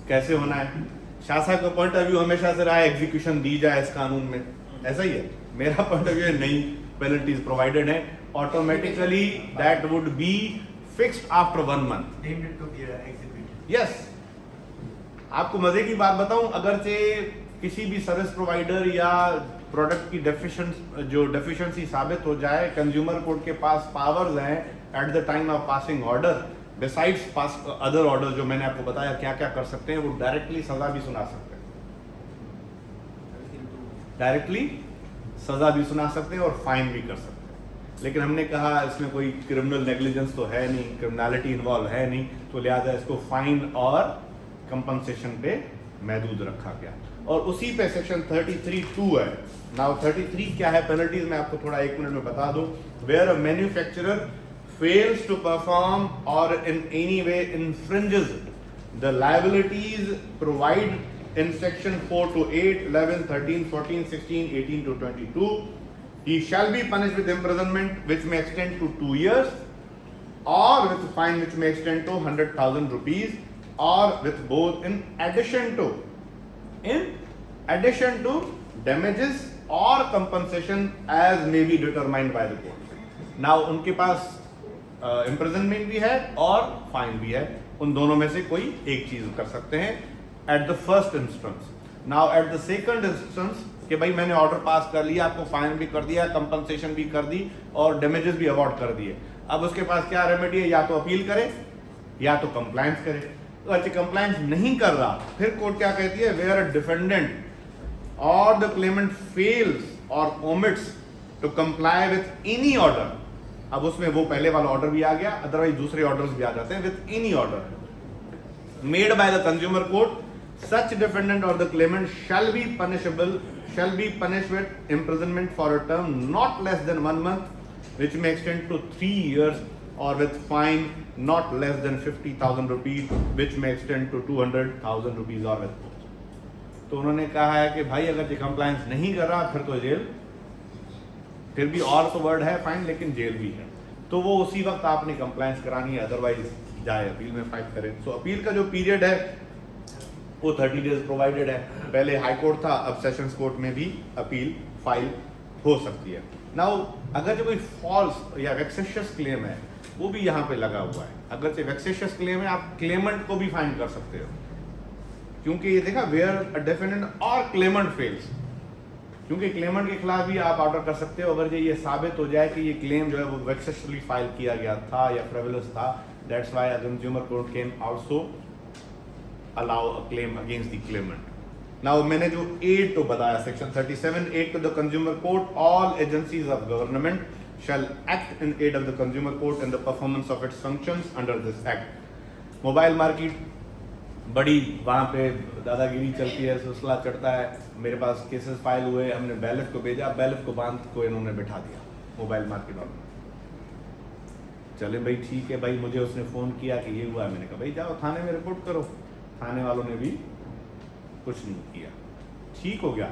कैसे होना है। शासन का पॉइंट ऑफ व्यू हमेशा से रहा है एग्जीक्यूशन दी जाए इस कानून में, ऐसा ही है। मेरा पॉइंट ऑफ व्यू है नहीं, पेनल्टीज प्रोवाइडेड है, automatically that would be fixed after 1 month। Deemed to be executed. Yes, आपको मजे की बात बताऊं, अगर से किसी भी सर्विस प्रोवाइडर या प्रोडक्ट की डेफिशिएंसी साबित हो जाए, कंज्यूमर कोर्ट के पास पावर्स हैं eight the time of passing order, besides pass other order जो मैंने आपको बताया क्या क्या कर सकते हैं, वो डायरेक्टली सजा भी सुना सकते हैं, डायरेक्टली सजा भी सुना सकते हैं और फाइन भी कर सकते हैं। लेकिन हमने कहा इसमें कोई क्रिमिनल नेग्लिजेंस तो है नहीं, क्रिमिनलिटी इन्वॉल्व है नहीं, तो लिहाजा इसको फाइन और कंपनसेशन पे महदूद रखा गया। और उसी पे सेक्शन 33(2) है। नाउ 33 क्या है पेनल्टीज, मैं आपको थोड़ा 1 मिनट में बता दूं। Where a manufacturer fails to perform or in any way infringes the liabilities provided in section 4 to 8, 11, 13, 14, 16, 18 to 22, he shall be punished with imprisonment which may extend to 2 years or with fine which may extend to 100,000 rupees or with both in addition to damages or compensation as may be determined by the court. Now उनके पास imprisonment भी है और fine भी है, उन दोनों में से कोई एक चीज कर सकते हैं at the first instance. Now at the second instance कि भाई मैंने ऑर्डर पास कर लिया, आपको फाइन भी कर दिया, कंपनसेशन भी कर दी और डैमेजेस भी अवॉर्ड कर दिए, अब उसके पास क्या रेमेडी है, या तो अपील करे या तो कंप्लायंस करे। तो अच्छे कंप्लायंस नहीं कर रहा, फिर कोर्ट क्या कहती है, where a defendant or the claimant fails or omits to comply with any order, अब उसमें वो पहले वाला ऑर्डर भी आ गया, अदरवाइज दूसरे ऑर्डर्स भी आ जाते हैं, with any order made by the consumer court, such defendant or the claimant shall be punished with imprisonment for a term not less than 1 month which may extend to 3 years or with fine not less than 50,000 rupees which may extend to 200,000 rupees or with both। तो उन्होंने कहा है कि भाई अगर ये compliance नहीं कर रहा फिर तो जेल, फिर भी और तो वर्ड है फाइन लेकिन जेल भी है, तो वो उसी वक्त आपने कंप्लायंस करानी है, अदरवाइज जाए अपील में फाइट करे। सो अपील का जो पीरियड है वो 30 डेज प्रोवाइडेड है। पहले हाई कोर्ट था, अब सेशंस कोर्ट में भी अपील फाइल हो सकती है। नाउ अगर जो कोई फॉल्स या वेक्सेशियस क्लेम है वो भी यहाँ पे लगा हुआ है, अगर जो वेक्सेशियस क्लेम है आप क्लेमेंट को भी फाइन कर सकते हो, क्योंकि ये देखा वेयर अ डिफेंडेंट और क्लेमेंट फेल्स, क्योंकि क्लेमेंट के खिलाफ भी आप ऑर्डर कर सकते हो अगर ये साबित हो जाए कि ये क्लेम जो है वो वेक्सेशली फाइल किया गया था या फ्रिवोलस था। That's why consumer court can also allow a claim against the claimant. Now मैंने जो 8 तो बताया, section 37(8) to the consumer court, all agencies of government shall act in aid of the consumer court in the performance of its functions under this act। Mobile market बड़ी वहाँ पे दादागिरी चलती है, सिलसिला चढ़ता है, मेरे पास केसेस फाइल हुए, हमने बैलेफ को भेजा, बैलेफ को बांध को इन्होंने बिठा दिया मोबाइल मार्केट वालों। चले भाई ठीक है भाई, मुझे उसने फ़ोन किया कि ये हुआ है, मैंने कहा भाई जाओ थाने में रिपोर्ट करो, थाने वालों ने भी कुछ नहीं किया, ठीक हो गया।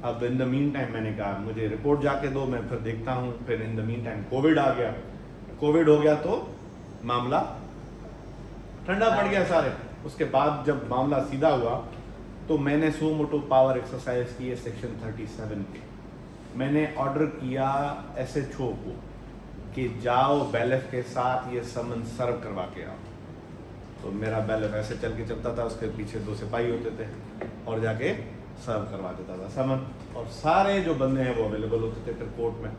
अब इन द मीन टाइम मैंने कहा मुझे रिपोर्ट जाके दो, मैं फिर देखता हूँ, फिर in the mean time Covid आ गया, कोविड हो गया तो मामला ठंडा पड़ गया सारे। उसके बाद जब मामला सीधा हुआ तो मैंने सो मोटो पावर एक्सरसाइज की है सेक्शन 37 के, मैंने ऑर्डर किया SHO को कि जाओ बैलेफ के साथ ये समन सर्व करवा के आओ। तो मेरा बैलेफ ऐसे चल के चलता था, उसके पीछे 2 सिपाही होते थे और जाके सर्व करवा देता था समन, और सारे जो बंदे हैं वो अवेलेबल होते थे फिर कोर्ट में।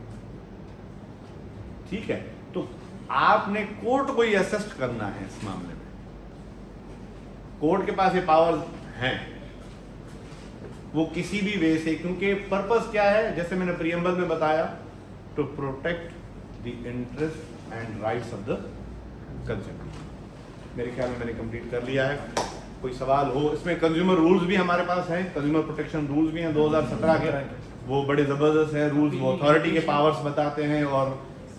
ठीक है, तो आपने कोर्ट को ही असिस्ट करना है इस मामले में, कोर्ट के पास ये पावर्स हैं, वो किसी भी वे से, क्योंकि पर्पस क्या है, जैसे मैंने प्रीएम्बल में बताया, to protect the interest and rights of the consumer. मेरे ख्याल में मैंने कंप्लीट कर लिया है। कोई सवाल हो, इसमें कंज्यूमर रूल्स भी हमारे पास हैं, कंज्यूमर प्रोटेक्शन रूल्स भी हैं 2017 के, वो बड़े ज़बरदस्त हैं रूल्स, वो अथॉरिटी के पावर्स बताते हैं और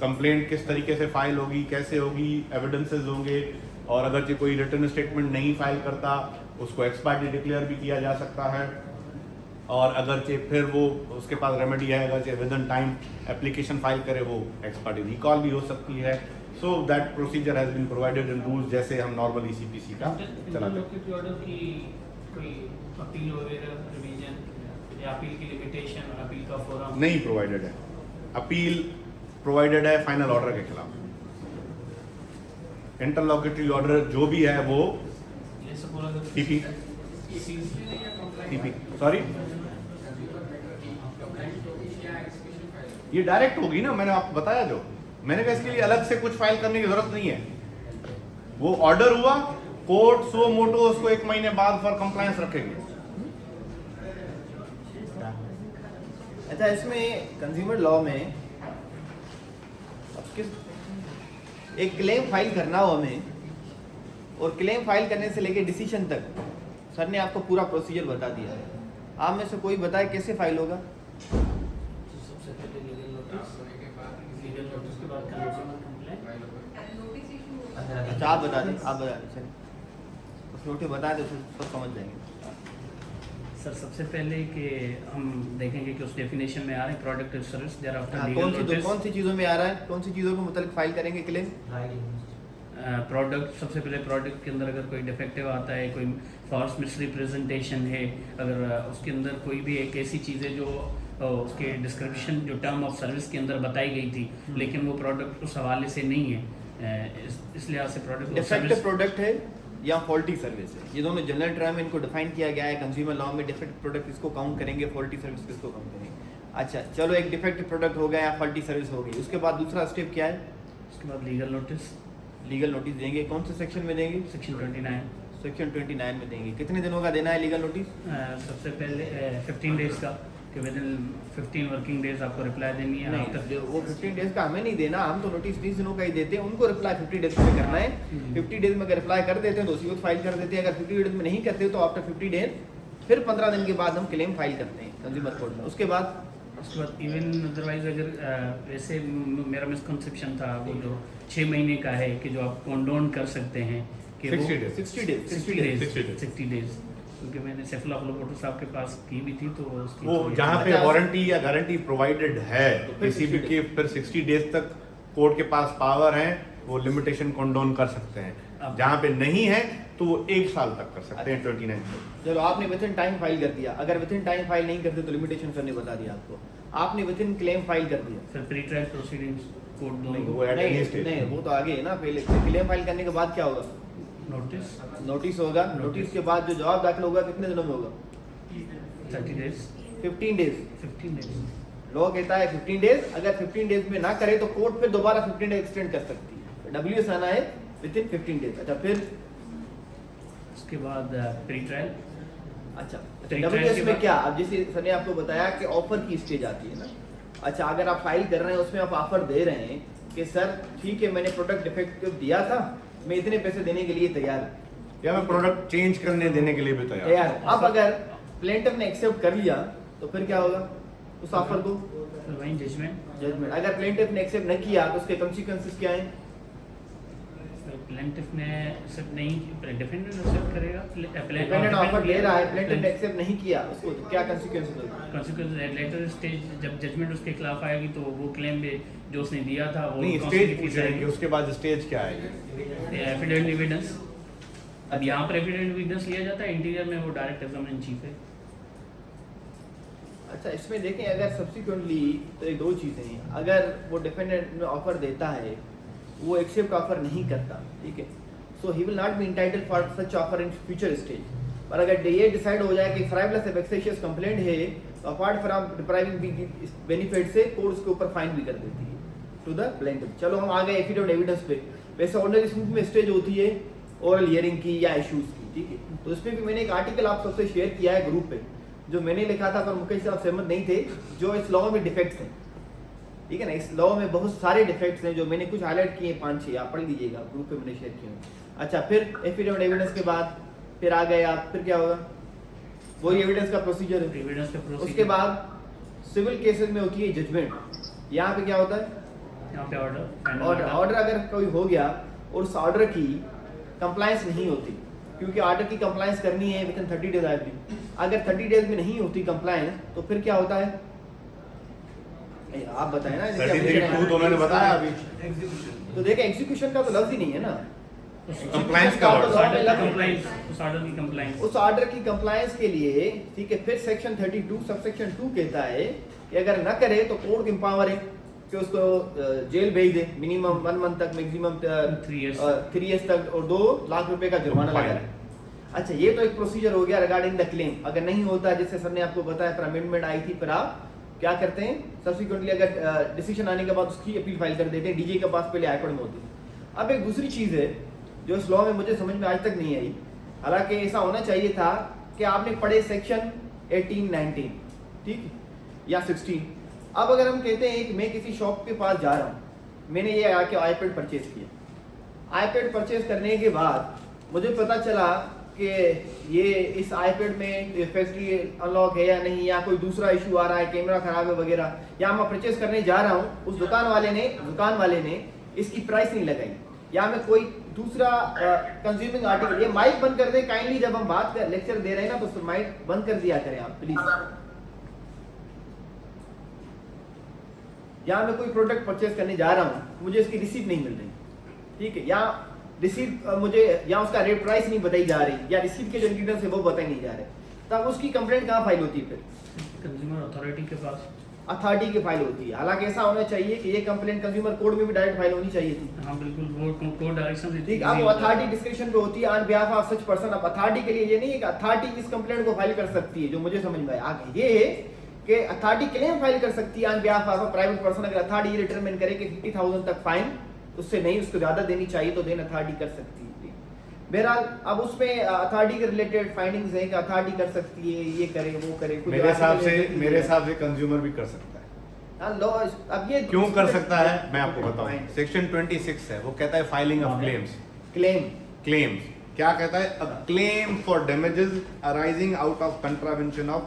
कंप्लेंट किस तरीके से फाइल होगी, कैसे होगी, एविडेंसेस होंगे, और अगर कोई रिटर्न स्टेटमेंट नहीं फाइल करता उसको एक्सपायर्ड डिक्लेयर भी किया जा सकता है, और अगरचे फिर वो उसके पास रेमेडी है, अगरचे within time application file करे वो एक्सपायर्ड रिकॉल भी हो सकती है। So that procedure has been provided in rules, जैसे हम नॉर्मल ECPC का चलाते हैं। ऑर्डर की कोई अपील वगैरह रिवीजन या अपील की लिमिटेशन और अपील का फोरम नहीं प्रोवाइडेड है। अपील प्रोवाइडेड है फाइनल ऑर्डर के खिलाफ। इंटरलॉकेटरी ऑर्डर जो भी है वो ये सब बोला TP सॉरी ये डायरेक्ट होगी ना, मैंने आपको बताया जो मैंने कहा, इसके लिए अलग से कुछ फाइल करने की जरूरत नहीं है। वो ऑर्डर हुआ, कोर्ट सो मोटो उसको 1 महीने बाद फॉर कंप्लायंस रखेगी। अच्छा, इसमें कंज्यूमर लॉ में अब किस एक क्लेम फाइल करना हो हमें, और क्लेम फाइल करने से लेके डिसीजन तक सर ने आपको पूरा प्रोसीजर बता दिया है। आप में से कोई बताए कैसे फाइल होगा? सबसे पहले लीगल नोटिस के बाद कंज्यूमर कंप्लेंट। नोटिस इशू अच्छा, आप बता दें चलिए उस नोटिस बता दें, सब समझ जाएंगे। सर सबसे पहले कि हम देखेंगे कि उस डेफिनेशन में आ रहे हैं प्रोडक्ट और सर्विस देयर आफ्टर हाँ, लीगल नोटिस। कौन सी चीज़ों में आ रहा है, कौन सी चीज़ों को मतलब फाइल करेंगे क्लेम? प्रोडक्ट, सबसे पहले प्रोडक्ट के अंदर अगर कोई डिफेक्टिव आता है, कोई फॉल्स मिसरिप्रेजेंटेशन है, अगर उसके अंदर कोई भी एक ऐसी चीज़ है जो उसके डिस्क्रिप्शन जो टर्म ऑफ सर्विस के अंदर बताई गई थी लेकिन वो प्रोडक्ट उस हवाले से नहीं है, इस लिहाज से प्रोडक्ट डिफेक्टिव प्रोडक्ट है या फॉल्टी सर्विस है, ये दोनों जनरल टर्म इनको डिफाइन किया गया है कंज्यूमर लॉ में। डिफेक्टिव प्रोडक्ट किसको काउंट करेंगे, फॉल्टी सर्विस किसको काउंट करेंगे? अच्छा चलो, एक डिफेक्टिव प्रोडक्ट हो गया या फॉल्टी सर्विस हो गई, उसके बाद दूसरा स्टेप क्या है? उसके बाद लीगल नोटिस। लीगल नोटिस देंगे, कौन से सेक्शन में देंगे? सेक्शन 29। सेक्शन 29 में देंगे। कितने दिनों का देना है लीगल नोटिस? सबसे पहले 15 डेज का, कि विद इन 15 वर्किंग डेज आपको रिप्लाई देनी है। नहीं, वो 15 डेज का हमें नहीं देना, हम तो नोटिस 20 दिनों का ही देते हैं, उनको रिप्लाई 50 डेज में करना है। 50 डेज में अगर रिप्लाई कर देते हैं तो उसी वक्त फाइल कर देते हैं, अगर 50 डेज में नहीं करते तो आफ्टर 50 डेज फिर 15 दिन के बाद हम क्लेम फाइल करते हैं कंज्यूमर कोर्ट में। उसके बाद इवन अदरवाइज अगर वैसे मेरा मिसकंसेप्शन था वो जो 6 महीने का है कि जो आप कंडोन कर सकते हैं कि 60 days। 60 डेज 60 डेज, क्योंकि मैंने सेफलाफलोपोटो साहब के पास की भी थी तो उसकी वो जहाँ पे वारंटी या गारंटी प्रोवाइडेड है किसी भी की, फिर 60 डेज तक कोर्ट के पास पावर है, वो लिमिटेशन कंडोन कर सकते हैं। जहाँ पे नहीं है तो वो 1 साल तक कर सकते हैं 29 तक। चलो, आपने विद इन टाइम फाइल कर दिया, अगर विद इन टाइम फाइल नहीं करते तो लिमिटेशन सर ने बता दिया आपको। आपने विद इन क्लेम फाइल कर दिया, फिर प्री ट्रायल प्रोसीडिंग्स कोर्ट नहीं, दोनों वो at any stage। नहीं वो तो आगे है ना। पहले क्लेम फाइल करने के बाद क्या होगा? नोटिस नोटिस होगा। नोटिस के बाद जो जवाब दाखिल होगा कितने दिनों में होगा? 30 डेज 15 डेज। 15 डेज लॉ कहता है 15 डेज, अगर 15 डेज में ना करे तो कोर्ट फिर दोबारा 15 डेज एक्सटेंड कर सकती है। WS आना है विद इन 15 डेज। अच्छा, फिर उसके बाद प्री ट्रायल। अच्छा Pre-trial WS के में बाद- क्या, अब जैसे सर ने आपको बताया कि ऑफर की स्टेज आती है ना। अच्छा, अगर आप फाइल कर रहे हैं उसमें आप ऑफर दे रहे हैं कि सर ठीक है मैंने प्रोडक्ट डिफेक्टिव दिया था, मैं इतने पैसे देने के लिए तैयार हूं, या मैं प्रोडक्ट चेंज करने देने के लिए भी तैयार तैयार हूं। अब अगर प्लेंटिफ ने एक्सेप्ट कर लिया तो फिर क्या होगा उस ऑफर को? फिर वही जजमेंट। जजमेंट। अगर प्लेंटिफ ने एक्सेप्ट नहीं किया तो उसके कॉन्सिक्वेंसेस क्या हैं? प्लेंटिफ ने एक्सेप्ट नहीं, डिफेंडेंट एक्सेप्ट करेगा। डिपेंडेंट ऑफर ले रहा है, प्लेंटिफ ने एक्सेप्ट नहीं किया उसको, तो क्या कॉन्सिक्वेंसेस होगा? कॉन्सिक्वेंस लेटर स्टेज जब जजमेंट उसके खिलाफ आएगी तो वो क्लेम भी जो उसने दिया था वो नहीं, स्टेज पूछ रहे हैं कि उसके बाद स्टेज क्या आएगी? Affidavit evidence. अब यहाँ पर एफिडेविट एविडेंस लिया जाता है, इंटीरियर में वो डायरेक्ट एग्जामिनेशन चीफ है। अच्छा, इसमें देखें अगर सब्सिक्वेंटली तो ये 2 चीज़ें हैं। अगर वो डिफेंडेंट में ऑफर देता है, वो एक्सेप्ट ऑफर नहीं करता, ठीक है, so he will not be entitled for such offer in future stage. पर अगर ये डिसाइड हो जाए कि फ्राइवलेस या वेक्सेशियस कंप्लेंट है तो अपार्ट फ्रॉम डिप्राइविंग बेनिफिट से कोर्ट उसके ऊपर फाइन भी कर देती है टू द प्लेंटिफ। चलो हम आ गए एफिडेविट एविडेंस पे। वैसे ऑर्डिनरी सूट में स्टेज होती है ओरल हियरिंग की या इश्यूज की, ठीक है, तो इसमें भी मैंने एक आर्टिकल आप सबसे शेयर किया है ग्रुप पे, जो मैंने लिखा था पर मुकेश साहब सहमत नहीं थे, जो इस लॉ में डिफेक्ट्स हैं, ठीक है ना। इस लॉ में बहुत सारे डिफेक्ट्स हैं जो मैंने कुछ हाईलाइट किए 5-6, आप पढ़ लीजिएगा, ग्रुप पे मैंने शेयर किए हैं। अच्छा, फिर एफिडेविट एविडेंस के बाद फिर आ गए आप, फिर क्या होगा? वही एविडेंस का प्रोसीजर है। एविडेंस का प्रोसीजर। उसके बाद सिविल केसेस में होती है जजमेंट। यहाँ पे क्या होता है? यहाँ पे ऑर्डर ऑर्डर अगर कोई हो गया और उस ऑर्डर की कंप्लायंस नहीं होती, क्योंकि ऑर्डर की कंप्लायंस करनी है with in 30 days I believe. अगर 30 डेज में नहीं होती कंप्लायंस तो फिर क्या होता है? आप बताएं ना। 32 तो मैंने बताया अभी। Execution. तो देखिए एग्जीक्यूशन का तो लफ्ज ही नहीं है ना। Compliance का तो word। law में लफ्ज है। उस ऑर्डर की कंप्लाइंस उस ऑर्डर की कंप्लायंस के लिए ठीक है, फिर सेक्शन 32 सबसेक्शन 2 कहता है कि अगर न करे तो कोर्ट एम्पावर है कि उसको जेल भेज दे मिनिमम 1 मंथ तक, मैक्सिमम 3 इयर्स तक, और 2 लाख रुपए का जुर्माना लगा है। अच्छा, ये तो एक प्रोसीजर हो गया रिगार्डिंग द क्लेम। अगर नहीं होता, जैसे सर ने आपको बताया, फिर अमेंडमेंट आई थी, फिर आप क्या करते हैं, सब्सिक्वेंटली अगर डिसीजन आने के बाद उसकी अपील फाइल कर देते हैं, डीजी के पास पहले हाईकोर्ट में होती है। अब एक दूसरी चीज है जो इस लॉ में मुझे समझ में आज तक नहीं आई, हालांकि ऐसा होना चाहिए था कि आपने पढ़े सेक्शन 18, 19 ठीक या 16। अब अगर हम कहते हैं कि मैं किसी शॉप के पास जा रहा हूँ, मैंने ये आके आईपैड परचेज किया, आईपैड परचेज करने के बाद मुझे पता चला कि ये इस आईपैड में फैक्ट्री अनलॉक है या नहीं, या कोई दूसरा इशू आ रहा है, कैमरा खराब है वगैरह, या मैं परचेज करने जा रहा हूँ, उस दुकान वाले ने इसकी प्राइस नहीं लगाई, या मैं कोई दूसरा कंज्यूमिंग आर्टिकल। ये माइक बंद कर दे काइंडली, जब हम बात कर लेक्चर दे रहे हैं ना तो माइक बंद कर दिया करें आप प्लीज। या मैं कोई प्रोडक्ट परचेज करने जा रहा हूँ, मुझे इसकी रिसीट नहीं मिल रही, ठीक है, या रिसीट मुझे, या उसका रेट प्राइस नहीं बताई जा रही, या रिसीट के जो इंग्रेडिएंट्स है वो बताए नहीं जा रहे, तब उसकी कंप्लेंट कहाँ फाइल होती है? फिर कंज्यूमर अथॉरिटी के पास, अथॉरिटी की फाइल होती है। हालांकि ऐसा होना चाहिए कि ये कंप्लेंट कंज्यूमर कोर्ट में भी डायरेक्ट फाइल होनी चाहिए थी। हाँ बिल्कुल, वो कोर्ट डायरेक्शन ठीक, अब अथॉरिटी डिस्क्रिप्शन पे होती है on behalf of such person. अब अथॉरिटी के लिए ये नहीं है कि अथॉरिटी इस कंप्लेंट को फाइल कर सकती है, जो मुझे समझ में आया ये है कि अथॉरिटी क्लेम फाइल कर सकती है on behalf of a private person. अगर अथॉरिटी ये डिटरमाइन करे कि 50,000 तक फाइन, उससे नहीं, उसको ज्यादा देनी चाहिए, तो देन अथॉरिटी कर सकती है। बहरहाल अब उसमें अथॉरिटी के रिलेटेड फाइंडिंग्स हैं कि अथॉरिटी कर सकती है, ये करे वो करे। मेरे हिसाब से कंज्यूमर भी कर सकता है। लॉ अब ये क्यों कर सकता है मैं आपको बताऊं। सेक्शन 26 है, वो कहता है फाइलिंग ऑफ क्लेम्स। क्लेम्स क्या कहता है? A claim for damages arising out of contravention of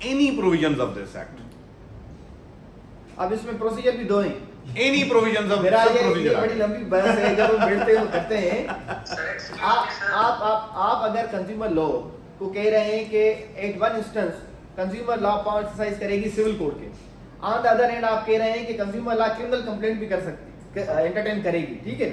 any provisions of this act. अब इसमें प्रोसीजर भी दो हैं, एनी प्रोविजंस ऑफ मेरा सब ये प्रोसीजर। बड़ी लंबी बहस है, जब हम बैठते हैं करते हैं। आप अगर कंज्यूमर लॉ को कह रहे हैं कि at one instance consumer law power exercise करेगी सिविल कोर्ट के, ऑन द अदर हैंड आप कह रहे हैं कि कंज्यूमर लॉ क्रिमिनल कंप्लेंट भी कर सकती, एंटरटेन करेगी, ठीक है।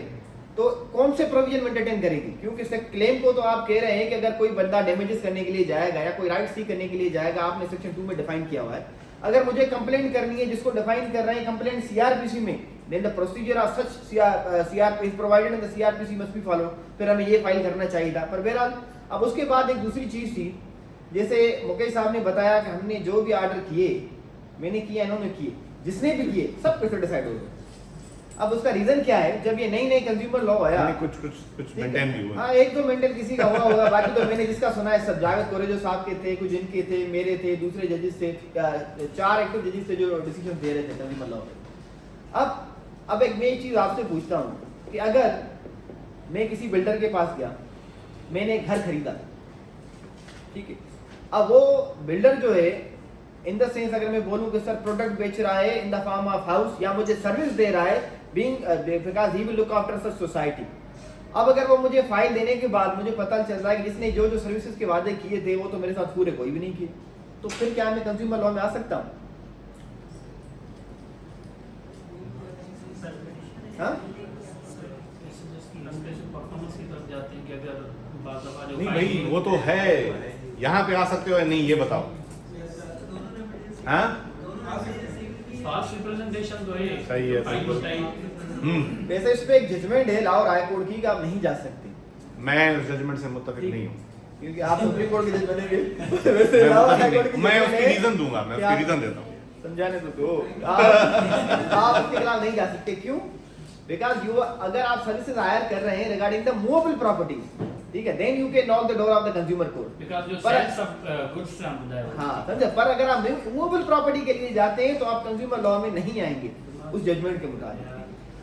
तो कौन से प्रोविजन में एंटरटेन करेगी? क्योंकि इससे क्लेम को तो आप कह रहे हैं कि अगर कोई बंदा डैमेजेस करने के लिए जाएगा या कोई राइट सी करने के लिए जाएगा, आपने सेक्शन 2 में डिफाइन किया हुआ है। अगर मुझे कंप्लेंट करनी है जिसको डिफाइन कर रहे हैं कंप्लेंट सीआरपीसी में, then the procedure of such CRP is provided in the CrPC must be follow, फिर हमें ये फाइल करना चाहिए था। पर बहरहाल अब उसके बाद एक दूसरी चीज थी, जैसे मुकेश साहब ने बताया कि हमने जो भी ऑर्डर किए, मैंने किया, इन्होंने किए, जिसने भी किए सब कैसे डिसाइड हो गए। अब उसका रीजन क्या है? जब ये नई कंज्यूमर लॉ आया, कुछ मेंटेन भी हुआ। हाँ, एक दो मेंटेन किसी का हुआ होगा, बाकी तो मैंने जिसका सुना है सब जावेद कोरेजो साहब के थे, कुछ इनके थे, मेरे थे, दूसरे जजेस थे, 4 एक्टिव जजेस थे जो डिसीजन दे रहे थे कंज्यूमर लॉ पे। अब एक मैं चीज आपसे पूछता हूँ कि अगर मैं किसी बिल्डर के पास गया, मैंने एक घर खरीदा, ठीक है, अब वो बिल्डर जो है इन द सेंस अगर मैं बोलूं कि सर प्रोडक्ट बेच रहा है in the form of house, या मुझे सर्विस दे रहा है being because he will look after such society. अब अगर वो मुझे फाइल देने के बाद मुझे पता चल रहा है कि जिसने जो सर्विसेज के वादे किए थे वो तो मेरे साथ पूरे कोई भी नहीं किए, तो फिर क्या मैं कंज्यूमर लॉ में आ सकता हूँ? हाँ? नहीं भाई, वो तो है, यहाँ पे आ सकते हो या नहीं ये बताओ। हाँ फास्ट रिप्रेजेंटेशन तो है, सही है, फाइल होता है। वैसे इस पे एक जजमेंट है लाहौर हाई कोर्ट की कि आप नहीं जा सकते। मैं उस जजमेंट से मुत्तफिक नहीं हूँ, क्योंकि आप सुप्रीम कोर्ट के जज बनेंगे। मैं उसकी रीजन दूंगा, मैं उसकी रीजन देता हूँ। समझाने तो दो। आप उसके खिलाफ नहीं जा सकते, क्यों? बिकॉज यू, अगर आप सर्विसेज हायर कर रहे हैं रिगार्डिंग द मूवेबल प्रॉपर्टीज, ठीक है, then you can knock the door of the consumer court, because जो पर- सेल्स ऑफ गुड्स से हम बताया। हाँ समझे। पर अगर आप मूवेबल प्रॉपर्टी के लिए जाते हैं तो आप कंज्यूमर लॉ में नहीं आएंगे उस जजमेंट के मुताबिक।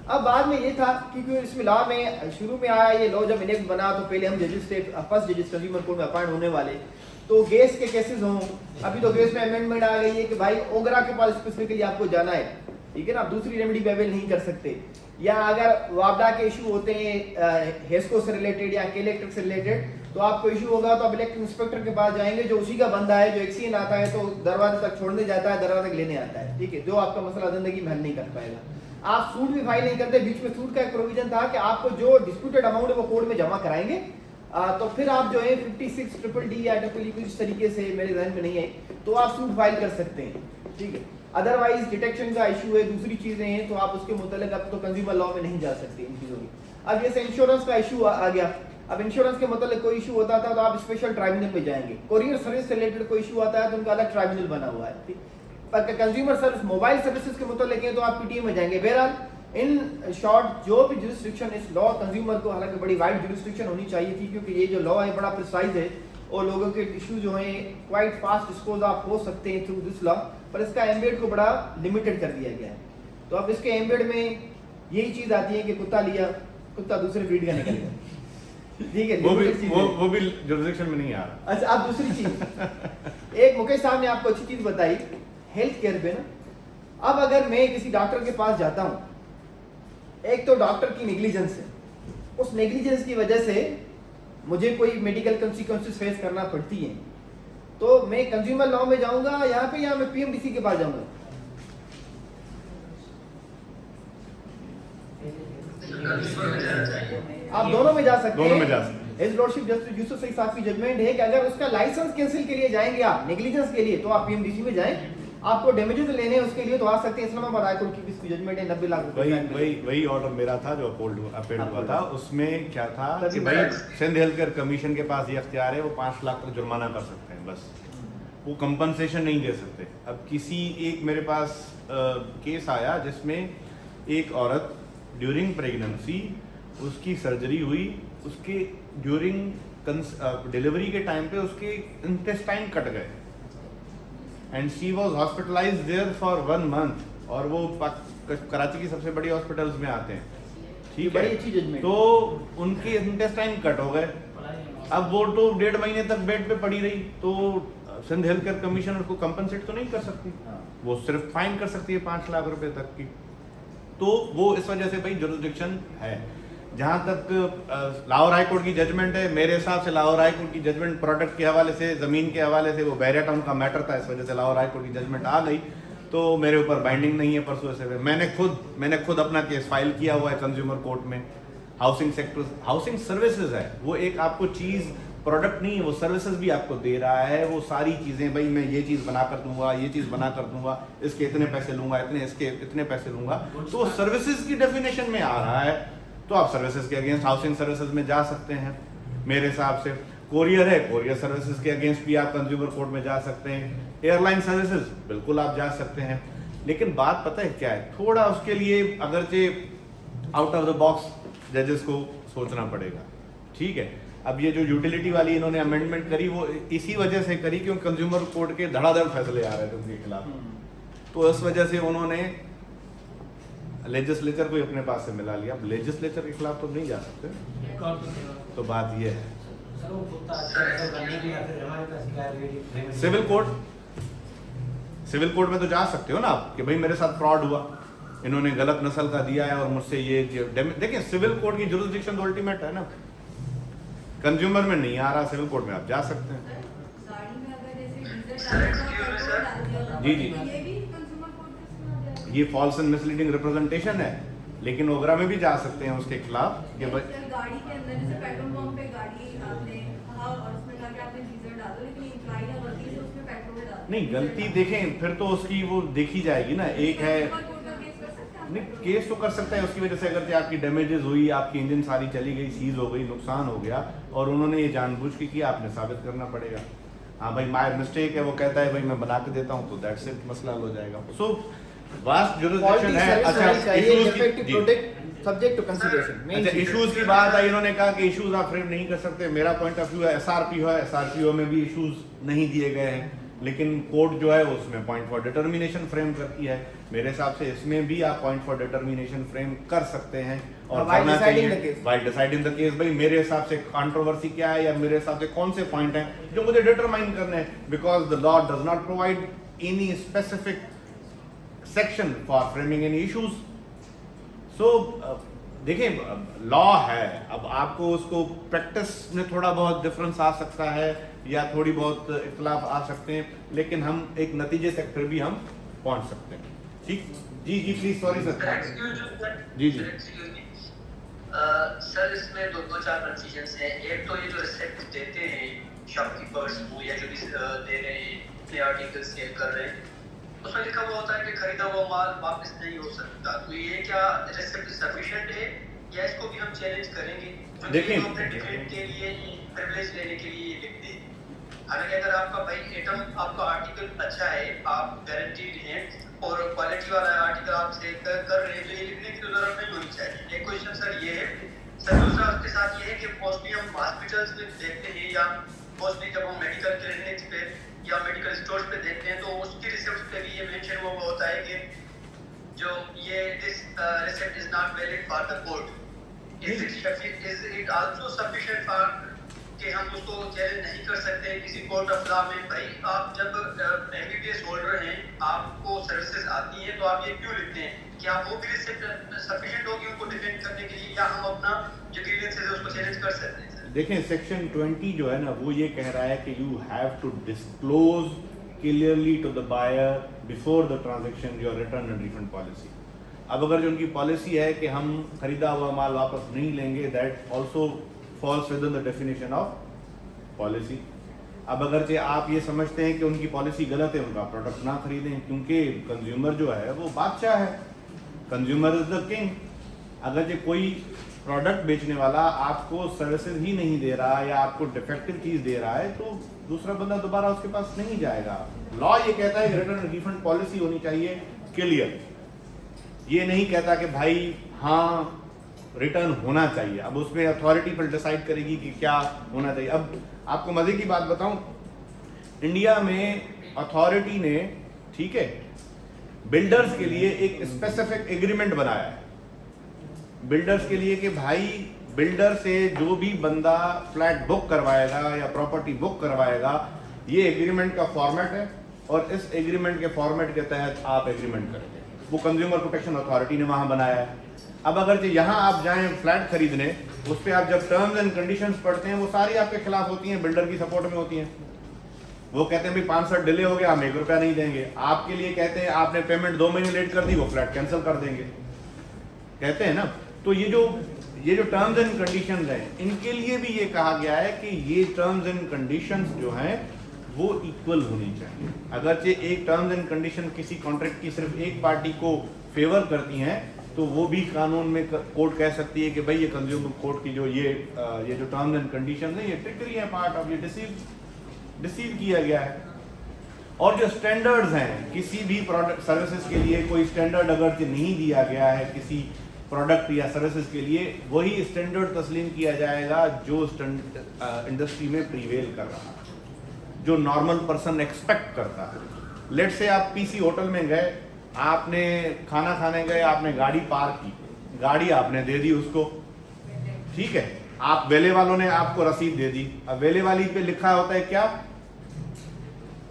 अब बाद में ये था क्योंकि इसमें लॉ में शुरू में आया ये लॉ, जब इनेक्ट बना तो पहले हम जजेस थे, फर्स्ट जजेस कंज्यूमर कोर्ट में अपॉइंट होने वाले, तो गैस के केसेस हों, अभी तो गैस में अमेंडमेंट आ गई है कि भाई ओगरा के पास स्पेसिफिकली आपको जाना है, ठीक है ना, आप दूसरी रेमेडी भी अवेल नहीं कर सकते। या अगर वापडा के इशू होते हैं हेस्को से रिलेटेड या के इलेक्ट्रिक से रिलेटेड, तो आपको इशू होगा तो आप इलेक्ट्रिक इंस्पेक्टर के पास जाएंगे, जो उसी का बंदा है, जो एक्सीडेंट आता है तो दरवाजे तक छोड़ने जाता है, दरवाजे तक लेने आता है, ठीक है, जो आपका मसला जिंदगी में हल नहीं कर पाएगा। आप सूट भी फाइल नहीं करते, बीच में सूट का एक प्रोविजन था कि आपको जो डिस्प्यूटेड अमाउंट है वो कोर्ट में जमा कराएंगे, तो फिर आप जो है 56 ट्रिपल डी या ट्रिपल ई कुछ तरीके से मेरे ध्यान में नहीं है, तो आप सूट फाइल कर सकते हैं, ठीक है। अदरवाइज डिटेक्शन का इशू है, दूसरी चीजें हैं, तो आप उसके मुतालिक अब तो कंज्यूमर लॉ में नहीं जा सकते इन चीजों की। अब जैसे इंश्योरेंस का इशू आ गया, अब इंश्योरेंस के मतलब कोई इशू होता था तो आप स्पेशल ट्राइब्यूनल में जाएंगे, कोरियर सर्विस से रिलेटेड कोई इशू आता है तो उनका अलग ट्राइब्यूनल बना हुआ है, पर कंज्यूमर सर्विस मोबाइल सर्विसेज के मतलब है तो आप पीटीए में जाएंगे। बहरहाल इन शॉर्ट जो भी जुरिस्डिक्शन इस लॉ कंज्यूमर को, हालांकि बड़ी वाइड जुरिस्डिक्शन होनी चाहिए थी, क्योंकि ये जो लॉ है बड़ा प्रिसाइज है और लोगों के इशू जो हैं क्वाइट फास्ट डिस्पोज ऑफ हो सकते हैं थ्रू दिस लॉ, पर इसका एम्बेड को बड़ा लिमिटेड कर दिया गया है। तो अब इसके एम्बेड में यही चीज आती है कि कुत्ता लिया, कुत्ता दूसरे ब्रीड का निकलेगा, ठीक है, वो भी जुरिस्डिक्शन में नहीं आ रहा। अच्छा, अब दूसरी चीज एक मुकेश साहब ने आपको अच्छी चीज बताई हेल्थ केयर पे ना, अब अगर मैं किसी डॉक्टर के पास जाता हूं, एक तो डॉक्टर की नेग्लिजेंस है, उस नेग्लिजेंस की वजह से मुझे कोई मेडिकल कॉन्सिक्वेंसेस फेस करना पड़ती है, तो मैं कंज्यूमर लॉ में जाऊंगा यहाँ पे, या मैं पीएमडीसी के पास जाऊंगा? आप दोनों में जा सकते हैं, दोनों में जा सकते हैं। His lordship justice Yusuf Saeed sahab की जजमेंट है कि अगर उसका लाइसेंस कैंसिल के लिए जाएंगे आप, नेग्लिजेंस के लिए, तो आप पीएमडीसी में जाएं, आपको डैमेजेस लेने हैं उसके लिए तो आ सकते हैं। इस्लामाबाद हाई कोर्ट की इसकी जजमेंट है 90 लाख रुपए। वही ऑर्डर मेरा था जो अपील हुआ था, उसमें क्या था कि भाई सिंध हेल्थ केयर कमीशन के पास ये अख्तियार है, वो 5 लाख तक जुर्माना कर सकते हैं, बस वो कंपनसेशन नहीं दे सकते। अब एक मेरे पास केस आया जिसमें एक औरत ड्यूरिंग प्रेगनेंसी उसकी सर्जरी हुई, उसके ड्यूरिंग डिलीवरी के टाइम पे उसके इंटेस्टाइन कट गए and she was hospitalized there for 1 month, और वो कराची की सबसे बड़ी हॉस्पिटल्स में आते हैं, ठीक बड़ी है, अच्छी जजमेंट। तो उनके इंटेस्टाइन कट हो गए। अब वो तो 1.5 महीने तक बेड पे पड़ी रही, तो सिंध हेल्थ केयर कमीशन उसको कंपनसेट तो नहीं कर सकती, वो सिर्फ फाइन कर सकती है 5 लाख रुपए तक की। तो वो इस वजह से भाई जुरिस्डिक्शन है। जहां तक लाहौर हाई कोर्ट की जजमेंट है, मेरे हिसाब से लाहौर हाई कोर्ट की जजमेंट प्रोडक्ट के हवाले से, जमीन के हवाले से, वो बैरिया टाउन का मैटर था, इस वजह से लाहौर हाई कोर्ट की जजमेंट आ गई, तो मेरे ऊपर बाइंडिंग नहीं है परसों से। मैंने खुद अपना केस फाइल किया हुआ है कंज्यूमर कोर्ट में। हाउसिंग सेक्टर, हाउसिंग सर्विसेज है, वो एक आपको चीज प्रोडक्ट नहीं है, वो सर्विसेज भी आपको दे रहा है, वो सारी चीजें, भाई मैं ये चीज बना कर दूंगा, ये चीज बना कर दूंगा, इसके इतने पैसे लूंगा, इसके इतने पैसे लूंगा, तो सर्विसेज की डेफिनेशन में आ रहा है, तो आप सर्विसेज के अगेंस्ट हाउसिंग सर्विसेज में जा सकते हैं मेरे हिसाब से। कोरियर है, कोरियर सर्विसेज के अगेंस्ट भी आप कंज्यूमर कोर्ट में जा सकते हैं। एयरलाइन सर्विसेज बिल्कुल आप जा सकते हैं, लेकिन बात पता है क्या है, थोड़ा उसके लिए अगरचे आउट ऑफ द बॉक्स जजेस को सोचना पड़ेगा, ठीक है। अब ये जो यूटिलिटी वाली इन्होंने अमेंडमेंट करी, वो इसी वजह से करी क्योंकि कंज्यूमर कोर्ट के धड़ाधड़ फैसले आ रहे थे उनके खिलाफ, तो इस वजह से उन्होंने लेजिस्लेचर को अपने पास से मिला लिया। अब लेजिस्लेचर के खिलाफ तो नहीं जा सकते, तो बात ये है। सिविल कोर्ट में तो जा सकते हो ना आप कि भाई मेरे साथ फ्रॉड हुआ, इन्होंने गलत नस्ल का दिया है और मुझसे ये देखिए, सिविल कोर्ट की जुरिस्डिक्शन तो अल्टीमेट है ना, कंज्यूमर में नहीं आ रहा, सिविल कोर्ट में आप जा सकते हैं। गाड़ी में अगर जैसे डीजल डाल दिया, जी, जी। तो ये भी कंज्यूमर कोर्ट में आ जाएगा। ये फॉल्स एंड मिसलीडिंग रिप्रेजेंटेशन है, लेकिन ओगरा में भी जा सकते हैं उसके खिलाफ कि भाई गाड़ी के अंदर जैसे पेट्रोल पंप पे गाड़ी आपने कहा और उसमें कहा कि आपने डीजल डाल दो, लेकिन इंप्लाई ने गलती से उसमें पेट्रोल डाल दिया। नहीं, गलती देखें फिर तो उसकी वो देखी जाएगी ना। एक है नहीं, केस तो कर सकता है उसकी वजह से, अगर आपकी डैमेजेस हुई, आपकी इंजन सारी चली गई, सीज हो गई, नुकसान हो गया और उन्होंने ये जानबूझ के किया, आपने साबित करना पड़ेगा। हाँ भाई माय मिस्टेक है, वो कहता है भाई मैं बना के देता हूँ, तो दैट्स इट, मसला हल हो जाएगा। सो वास्ट जुरिस्डिक्शन है। अच्छा, सब्जेक्ट टू कंसीडरेशन। अच्छा, इश्यूज की बात आई, इन्होंने कहा कि इश्यूज आप फ्रेम नहीं कर सकते। मेरा पॉइंट ऑफ व्यू है एसआरपीओ में भी इश्यूज नहीं दिए गए हैं, लेकिन कोर्ट जो है उसमें पॉइंट फॉर डिटर्मिनेशन फ्रेम करती है। मेरे हिसाब से इसमें भी आप पॉइंट फॉर डिटर्मिनेशन फ्रेम कर सकते हैं और करना चाहिए व्हाइल डिसाइडिंग द केस। भाई मेरे हिसाब से कंट्रोवर्सी क्या है, या मेरे हिसाब से कौन से पॉइंट हैं जो मुझे डिटरमाइन करने हैं, because the law does not provide any specific section for framing any issues. So देखिए लॉ है, अब आपको उसको प्रैक्टिस में थोड़ा बहुत डिफरेंस आ सकता है या थोड़ी बहुत इख्तलाफ आ सकते हैं, लेकिन हम एक नतीजे तक फिर भी हम पहुंच सकते हैं। ठीक, जी जी प्लीज, सॉरी सर। जी जी सर इसमें दो चार कंसीजन्स हैं। एक तो ये जो रिसिप्ट देते हैं शॉपकीपर्स को या जो भी दे रहे हैं, अपने आर्टिकल सेल कर रहे हैं, उसमें लिखा हुआ होता है कि खरीदा हुआ माल वापस नहीं हो सकता। तो ये क्या रिसिप्ट सफिशिएंट है या इसको भी हम चैलेंज करेंगे? देखिए अपने डिफेंड के लिए प्रिविलेज लेने के लिए लिखते हैं। हालांकि अगर आपका भाई आइटम, आपका आर्टिकल अच्छा है, आप गारंटीड हैं और क्वालिटी वाला आर्टिकल आप सेल कर रहे हैं, तो ये लिखने की जरूरत नहीं होनी चाहिए। एक क्वेश्चन सर ये है। सर दूसरा उसके साथ ये है कि मोस्टली हम हॉस्पिटल्स में देखते हैं या मोस्टली जब हम मेडिकल क्लिनिक्स पे या मेडिकल स्टोर्स पे देखते हैं तो उसकी रिसिप्ट पे भी ये मेंशन हुआ होता है कि जो ये this receipt is not valid for the court. Is it also sufficient for कि हम उसको चैलेंज नहीं कर सकते किसी कोर्ट ऑफ लॉ में? भाई आप जब एमबीबीएस होल्डर हैं, आपको सर्विसेज आती हैं, तो आप ये क्यों लिखते हैं? क्या वो भी रिसिप्ट सफिशिएंट होगी उनको डिफेंड करने के लिए, या हम अपना जो ग्रीवेंसेस है उसको चैलेंज कर सकते हैं? देखें सेक्शन 20 जो है ना वो ये कह रहा है कि you have to disclose clearly to the buyer before the transaction your return and refund policy. अब अगर जो उनकी पॉलिसी है कि हम खरीदा हुआ माल वापस नहीं लेंगे, that also falls within the definition of policy. अब अगर आप ये समझते हैं कि उनकी पॉलिसी गलत है, उनका प्रोडक्ट ना खरीदें, क्योंकि कंज्यूमर जो है वो बादशाह है, कंज्यूमर इज द किंग। अगर कोई प्रोडक्ट बेचने वाला आपको सर्विसेज ही नहीं दे रहा या आपको डिफेक्टिव चीज दे रहा है, तो दूसरा बंदा दोबारा उसके पास नहीं जाएगा। लॉ ये कहता है कि रिटर्न रिफंड पॉलिसी होनी चाहिए क्लियर, ये नहीं कहता कि भाई हाँ रिटर्न होना चाहिए। अब उसमें अथॉरिटी पर डिसाइड करेगी कि क्या होना चाहिए। अब आपको मजे की बात बताऊं, इंडिया में अथॉरिटी ने, ठीक है, बिल्डर्स के लिए एक स्पेसिफिक एग्रीमेंट बनाया है, बिल्डर्स के लिए कि भाई बिल्डर से जो भी बंदा फ्लैट बुक करवाएगा या प्रॉपर्टी बुक करवाएगा, ये एग्रीमेंट का फॉर्मेट है और इस एग्रीमेंट के फॉर्मेट के तहत आप एग्रीमेंट करेंगे। वो कंज्यूमर प्रोटेक्शन अथॉरिटी ने वहां बनाया है। अब अगर यहाँ आप जाएं फ्लैट खरीदने, उस पर आप जब टर्म्स एंड कंडीशंस पढ़ते हैं वो सारी आपके खिलाफ होती हैं, बिल्डर की सपोर्ट में होती हैं। वो कहते हैं भाई 500 डिले हो गया, हम 1 रुपया नहीं देंगे। आपके लिए कहते हैं आपने पेमेंट 2 महीने लेट कर दी, वो फ्लैट कैंसिल कर देंगे, कहते हैं ना। तो ये जो टर्म्स एंड कंडीशंस हैं, इनके लिए भी ये कहा गया है कि ये टर्म्स एंड कंडीशंस जो हैं वो इक्वल होनी चाहिए। अगर एक टर्म्स एंड कंडीशन किसी कॉन्ट्रैक्ट की सिर्फ एक पार्टी को फेवर करती हैं, तो वो भी कानून में कोर्ट कह सकती है कि भाई ये कंज्यूमर कोर्ट की जो ये जो टर्म्स एंड कंडीशंस हैं, ये ट्रिकरी है, पार्ट ऑफ ये डिसीव किया गया है। और जो स्टैंडर्ड्स हैं, किसी भी प्रोडक्ट सर्विसेज के लिए कोई स्टैंडर्ड अगर नहीं दिया गया है किसी प्रोडक्ट या सर्विसेज के लिए, वही स्टैंडर्ड तस्लीम किया जाएगा जो इंडस्ट्री में प्रीवेल कर रहा है, जो नॉर्मल पर्सन एक्सपेक्ट करता है। लेट से आप पीसी होटल में गए, आपने खाना खाने गए, आपने गाड़ी पार्क की, गाड़ी आपने दे दी उसको, ठीक है, आप वेले वालों ने आपको रसीद दे दी। अब वेले वाली पे लिखा होता है क्या?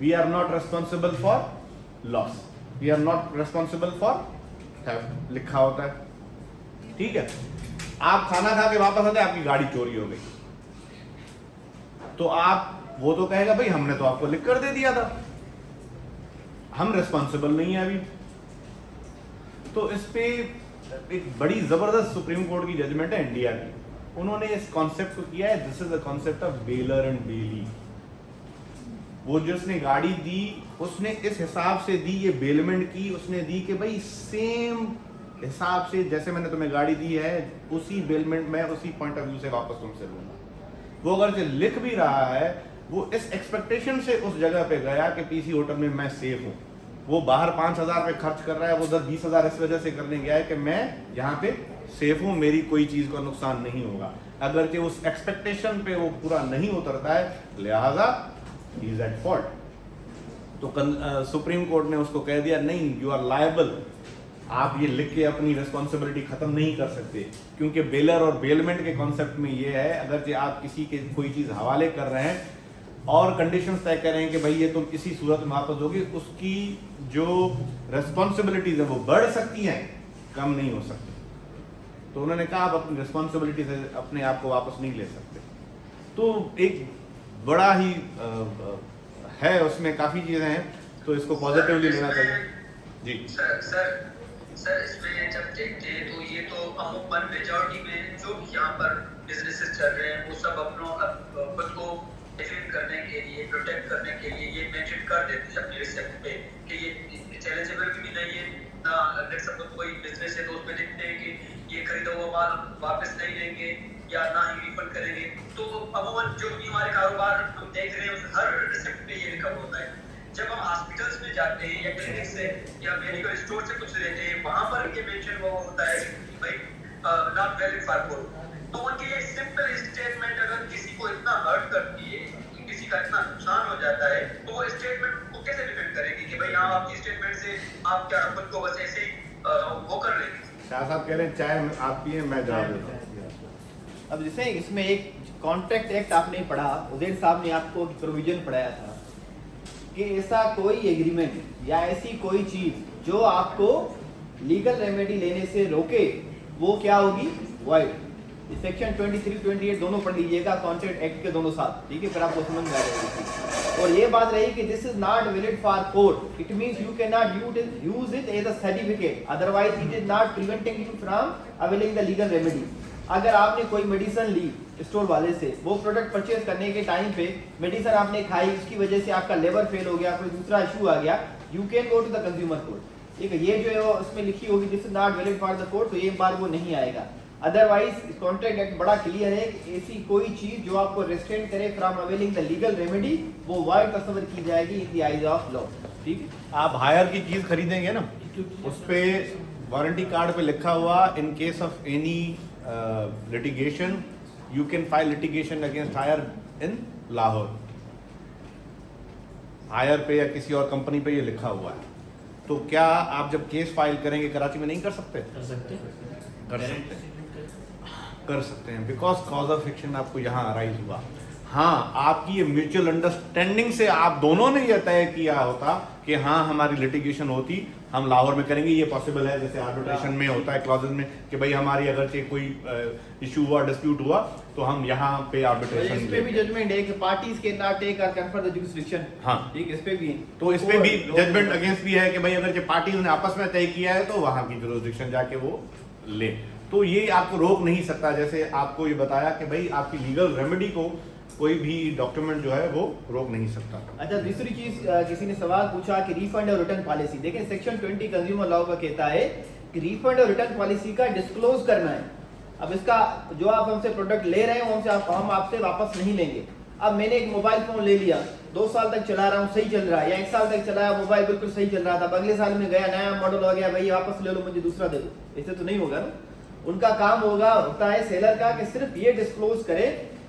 We are not responsible for loss, we are not responsible for theft लिखा होता है, ठीक है। आप खाना खा के वापस आते, आपकी गाड़ी चोरी हो गई, तो वो तो कहेगा भाई हमने तो आपको लिख कर दे दिया था, हम रेस्पॉन्सिबल नहीं है अभी। तो इस पे एक बड़ी जबरदस्त सुप्रीम कोर्ट की जजमेंट है इंडिया की, उन्होंने इस कॉन्सेप्ट को किया है, this is the concept of bailor and bailee. वो जिसने गाड़ी दी उसने इस हिसाब से दी, ये बेलमेंट की उसने दी कि भाई सेम हिसाब से जैसे मैंने तुम्हें गाड़ी दी है, उसी बेलमेंट में उसी पॉइंट ऑफ व्यू से वापस तुमसे लूंगा। वो अगर से लिख भी रहा है, वो इस एक्सपेक्टेशन से उस जगह पे गया कि पीसी होटल में मैं सेफ हूँ। वो बाहर 5,000 पे खर्च कर रहा है, वो 10-20,000 इस वजह से करने गया है कि मैं यहाँ पे सेफ हूँ, मेरी कोई चीज का नुकसान नहीं होगा। अगर कि उस एक्सपेक्टेशन पे वो पूरा नहीं उतरता है, लिहाजा ही इज एट फॉल्ट। तो सुप्रीम कोर्ट ने उसको कह दिया नहीं, यू आर लायबल, आप ये लिख के अपनी रिस्पॉन्सिबिलिटी खत्म नहीं कर सकते, क्योंकि बेलर और बेलमेंट के कॉन्सेप्ट में ये है, अगर आप किसी के कोई चीज हवाले कर रहे हैं और कंडीशंस तय कर रहे हैं कि भाई ये तुम इसी सूरत में वापस होगी, उसकी जो रिस्पॉन्सिबिलिटीज है वो बढ़ सकती हैं, कम नहीं हो सकती। तो उन्होंने कहा आप अपनी रिस्पॉन्सिबिलिटी से अपने आप को वापस नहीं ले सकते। तो एक बड़ा ही है, उसमें काफ़ी चीज़ें हैं, तो इसको पॉजिटिवली लेना चाहिए। जी सर इसमें जब देखते हैं तो ये तो अमूमन मेजॉरिटी में जो यहाँ पर बिजनेसेस चल रहे हैं वो सब अपनों खुद को डिफेंड करने के लिए, प्रोटेक्ट करने के लिए ये मेंशन कर देते हैं अपने रिसेप्ट पे कि ये चैलेंजेबल भी नहीं है ना। अगर सब कोई बिजनेस है तो उसमें देखते हैं कि ये खरीदा हुआ माल वापस नहीं लेंगे या ना ही रिफंड करेंगे। तो अमूमन जो भी हमारे कारोबार हम देख रहे हैं उस हर रिसेप्ट पे ये लिखा होता है। जब हम हॉस्पिटल्स में जाते हैं या क्लिनिक से या मेडिकल स्टोर से कुछ लेते हैं, वहां पर ये मेंशन वो होता है कि भाई नॉट वैलिड फॉर गुड। तो उनके ये सिंपल स्टेटमेंट अगर किसी को इतना हर्ट करती है, किसी का इतना नुकसान हो जाता है, तो वो स्टेटमेंट को कैसे डिफेंड करेगी कि भाई हाँ आपकी स्टेटमेंट से आप क्या खुद को बस ऐसे ही वो कर लेंगे। शाह साहब कह रहे हैं चाय आप पिए, मैं जवाब देता हूँ। अब जैसे इसमें एक कॉन्ट्रैक्ट एक्ट आपने पढ़ा, उदैर साहब ने आपको प्रोविजन पढ़ाया था कि ऐसा कोई एग्रीमेंट या ऐसी कोई चीज जो आपको लीगल रेमेडी लेने से रोके वो क्या होगी, वॉइड। सेक्शन 23, 28 दोनों पढ़ लीजिएगा कॉन्ट्रैक्ट एक्ट के दोनों साथ, ठीक है, फिर आपको समझ में आ जाएगी। और ये बात रही कि this is not valid for court, it means you can not use it as a certificate, otherwise it is not preventing you from availing the legal remedy. अगर आपने कोई मेडिसिन ली स्टोर वाले से, वो प्रोडक्ट परचेज करने के time पे medicine आपने खाई, उसकी वजह से आपका लेबर फेल हो गया, कोई दूसरा इशू आ गया, you can go to the consumer court. ठीक है, ये जो है वो उसमें लिखी होगी this is not valid for the court, तो ये बार वो नहीं आएगा। अदरवाइज कॉन्ट्रैक्ट एक्ट बड़ा क्लियर है कि ऐसी कोई चीज जो आपको रेस्ट्रेंट करे from availing the legal remedy वो वॉइड तस्वर की जाएगी in the eyes of law. ठीक है, आप हायर की चीज खरीदेंगे ना, उस पे वारंटी कार्ड पे लिखा हुआ in case of any litigation you can file litigation against Haier in Lahore. Haier पे या किसी और कंपनी पे ये लिखा हुआ है, तो क्या आप जब केस फाइल करेंगे कराची में नहीं कर सकते? कर सकते हैं बिकॉज कॉज ऑफ फिक्शन आपको यहाँ अराइज हुआ। हाँ, आपकी ये म्यूचुअल अंडरस्टैंडिंग से आप दोनों ने यह तय किया होता कि हाँ हमारी लिटिगेशन होती, हम लाहौर में करेंगे, ये पॉसिबल है। जैसे आर्बिट्रेशन में होता है क्लॉजेज में कि भाई हमारी अगर कोई इशू हुआ, डिस्प्यूट हुआ, तो हम यहाँ पे आर्बिट्रेशन। इस पे भी जजमेंट है कि पार्टीज के नॉट टेक और कन्फर द जुरिसडिक्शन। हाँ, ठीक, इस पे भी है। तो इस पे भी जजमेंट अगेंस्ट भी है कि भाई अगर जो पार्टी ने आपस में तय किया है तो वहाँ की जुरिसडिक्शन जाके वो ले। तो ये आपको रोक नहीं सकता। जैसे आपको ये बताया कि भाई आपकी लीगल रेमेडी को कोई भी डॉक्यूमेंट जो है वो रोक नहीं सकता। अच्छा, दूसरी चीज किसी ने सवाल पूछा कि रिफंड और रिटर्न पॉलिसी। देखिए सेक्शन 20 कंज्यूमर लॉ का कहता है कि रिफंड और रिटर्न पॉलिसी का डिस्क्लोज करना है। अब इसका जो आप हमसे प्रोडक्ट ले रहे हो हम आपसे वापस नहीं लेंगे। अब मैंने एक मोबाइल फोन ले लिया, 2 साल तक चला रहा हूँ, सही चल रहा है, या 1 साल तक चलाया, मोबाइल बिल्कुल सही चल रहा था, अगले साल में गया नया मॉडल हो गया, भाई वापस ले लो, मुझे दूसरा दे दो, ऐसे तो नहीं होगा ना। उनका काम होता है सेलर का कि सिर्फ ये डिस्क्लोज करे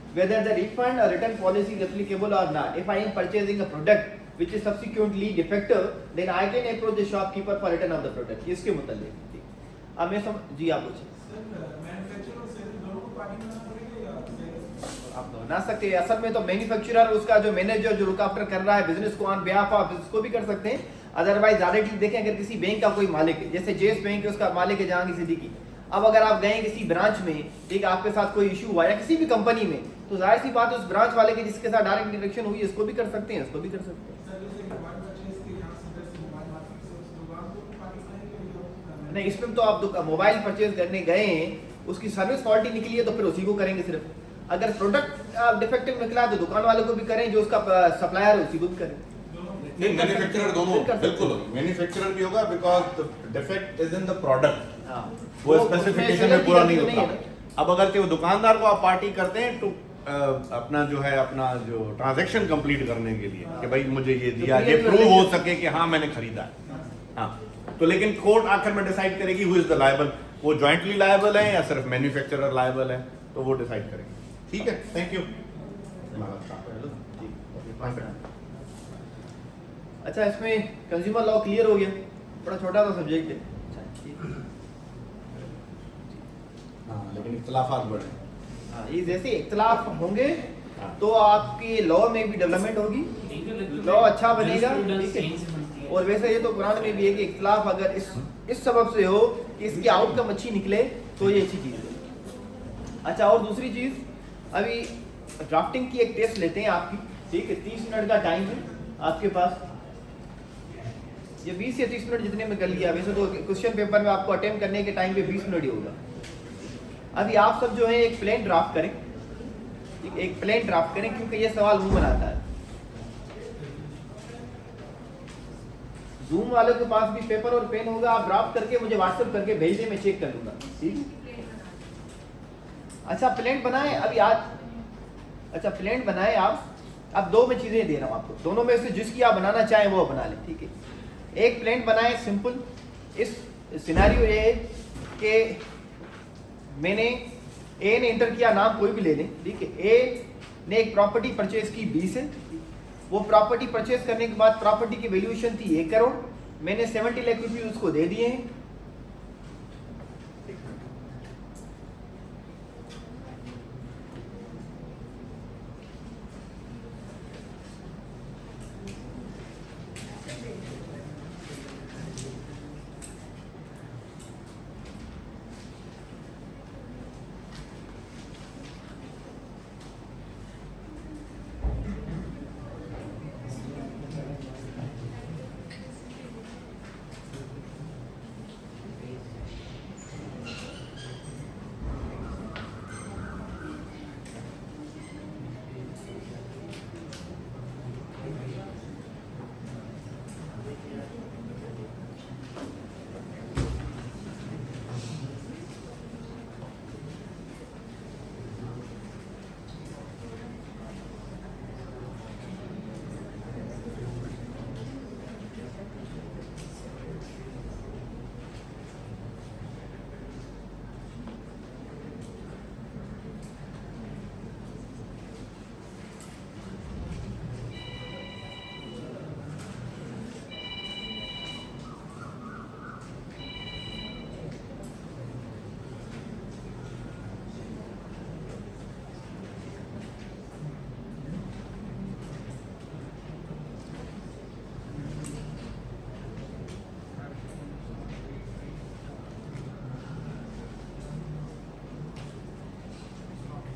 whether the refund or return policy is applicable or not. If I am purchasing a product which is subsequently defective, then I can approach the shopkeeper for return of the product. इसके मुताबिक। अब मैं जी आप पूछिए। आप तो ना सकते, असल में तो मैन्युफैक्चरर उसका जो मैनेजर जो लुक आफ्टर कर रहा है बिजनेस को ऑन बिहाफ ऑफ उसको भी कर सकते हैं। अदरवाइज डायरेक्टली देखें, अगर किसी बैंक का कोई मालिक है, जैसे जेएस बैंक है, उसका मालिक है जहांगीर सिद्दीकी, अब अगर आप गए किसी ब्रांच में, ठीक, आपके साथ कोई इशू हुआ या किसी भी कंपनी में, तो जाहिर सी बात है उस ब्रांच वाले के जिसके साथ डायरेक्ट इंटरेक्शन हुई इसको भी कर सकते हैं, इसको भी कर सकते हैं। नहीं, इसमें तो आप मोबाइल परचेज करने गए हैं, उसकी सर्विस फॉल्टी निकली है तो फिर उसी को करेंगे सिर्फ। अगर प्रोडक्ट डिफेक्टिव निकला तो दुकान वाले को भी करें, जो उसका सप्लायर है उसी को भी करें। नहीं, मैन्युफैक्चरर दोनों, बिल्कुल मैन्युफैक्चरर भी होगा because the defect is in the product. वो स्पेसिफिकेशन में पूरा नहीं होता। अब अगर वो दुकानदार को आप पार्टी करते हैं तो अपना जो ट्रांजैक्शन कंप्लीट करने के लिए कि भाई मुझे ये दिया, ये प्रूव हो सके कि हाँ मैंने खरीदा है। हाँ, तो लेकिन कोर्ट आखिर में डिसाइड करेगी हु इज द लायबल, वो जॉइंटली लायबल है या सिर्फ मैन्युफैक्चरर लायबल है, तो वो डिसाइड करेंगे। ठीक है, थैंक यू। अच्छा, इसमें कंज्यूमर लॉ क्लियर हो गया, बड़ा छोटा सा सब्जेक्ट है। हाँ, लेकिन इख्तिलाफात बड़े। हाँ, ये जैसे इख्तिलाफ होंगे तो आपकी लॉ में भी डेवलपमेंट होगी, लॉ अच्छा बनेगा। ठीक है, और वैसे ये तो कुरान में भी है कि इख्तिलाफ अगर इस सबब से हो कि इसकी आउटकम अच्छी निकले तो ये अच्छी चीज़ है। अच्छा, और दूसरी चीज़, अभी ड्राफ्टिंग की एक टेस्ट लेते हैं आपकी, ठीक है? 30 मिनट का टाइम है आपके पास, ये 20 या 30 मिनट जितने में कर लिया। वैसे तो क्वेश्चन पेपर में आपको अटेम्प्ट करने के टाइम पे 20 मिनट ही होगा। अभी आप सब जो है एक प्लेन ड्राफ्ट करें, एक प्लेन ड्राफ्ट करें, क्योंकि ये सवाल मुंह बनाता है। जूम वालों के पास भी पेपर और पेन होगा, आप ड्राफ्ट करके मुझे व्हाट्सएप करके भेज दें, मैं चेक कर लूंगा, ठीक? अच्छा, प्लेन बनाए अभी आज। अच्छा, प्लेन बनाए आप। अब दो में चीजें दे रहा हूं आपको, दोनों में से जिसकी आप बनाना चाहें वो बना लें, ठीक है? एक प्लेन बनाए सिंपल। इस सिनेरियो ये है कि मैंने ए ने इंटर किया, नाम कोई भी ले लें, ठीक है? ए ने एक प्रॉपर्टी परचेज की बी से। वो प्रॉपर्टी परचेज करने के बाद प्रॉपर्टी की वैल्यूएशन थी 1 करोड़। मैंने 70 लाख रुपये उसको दे दिए हैं।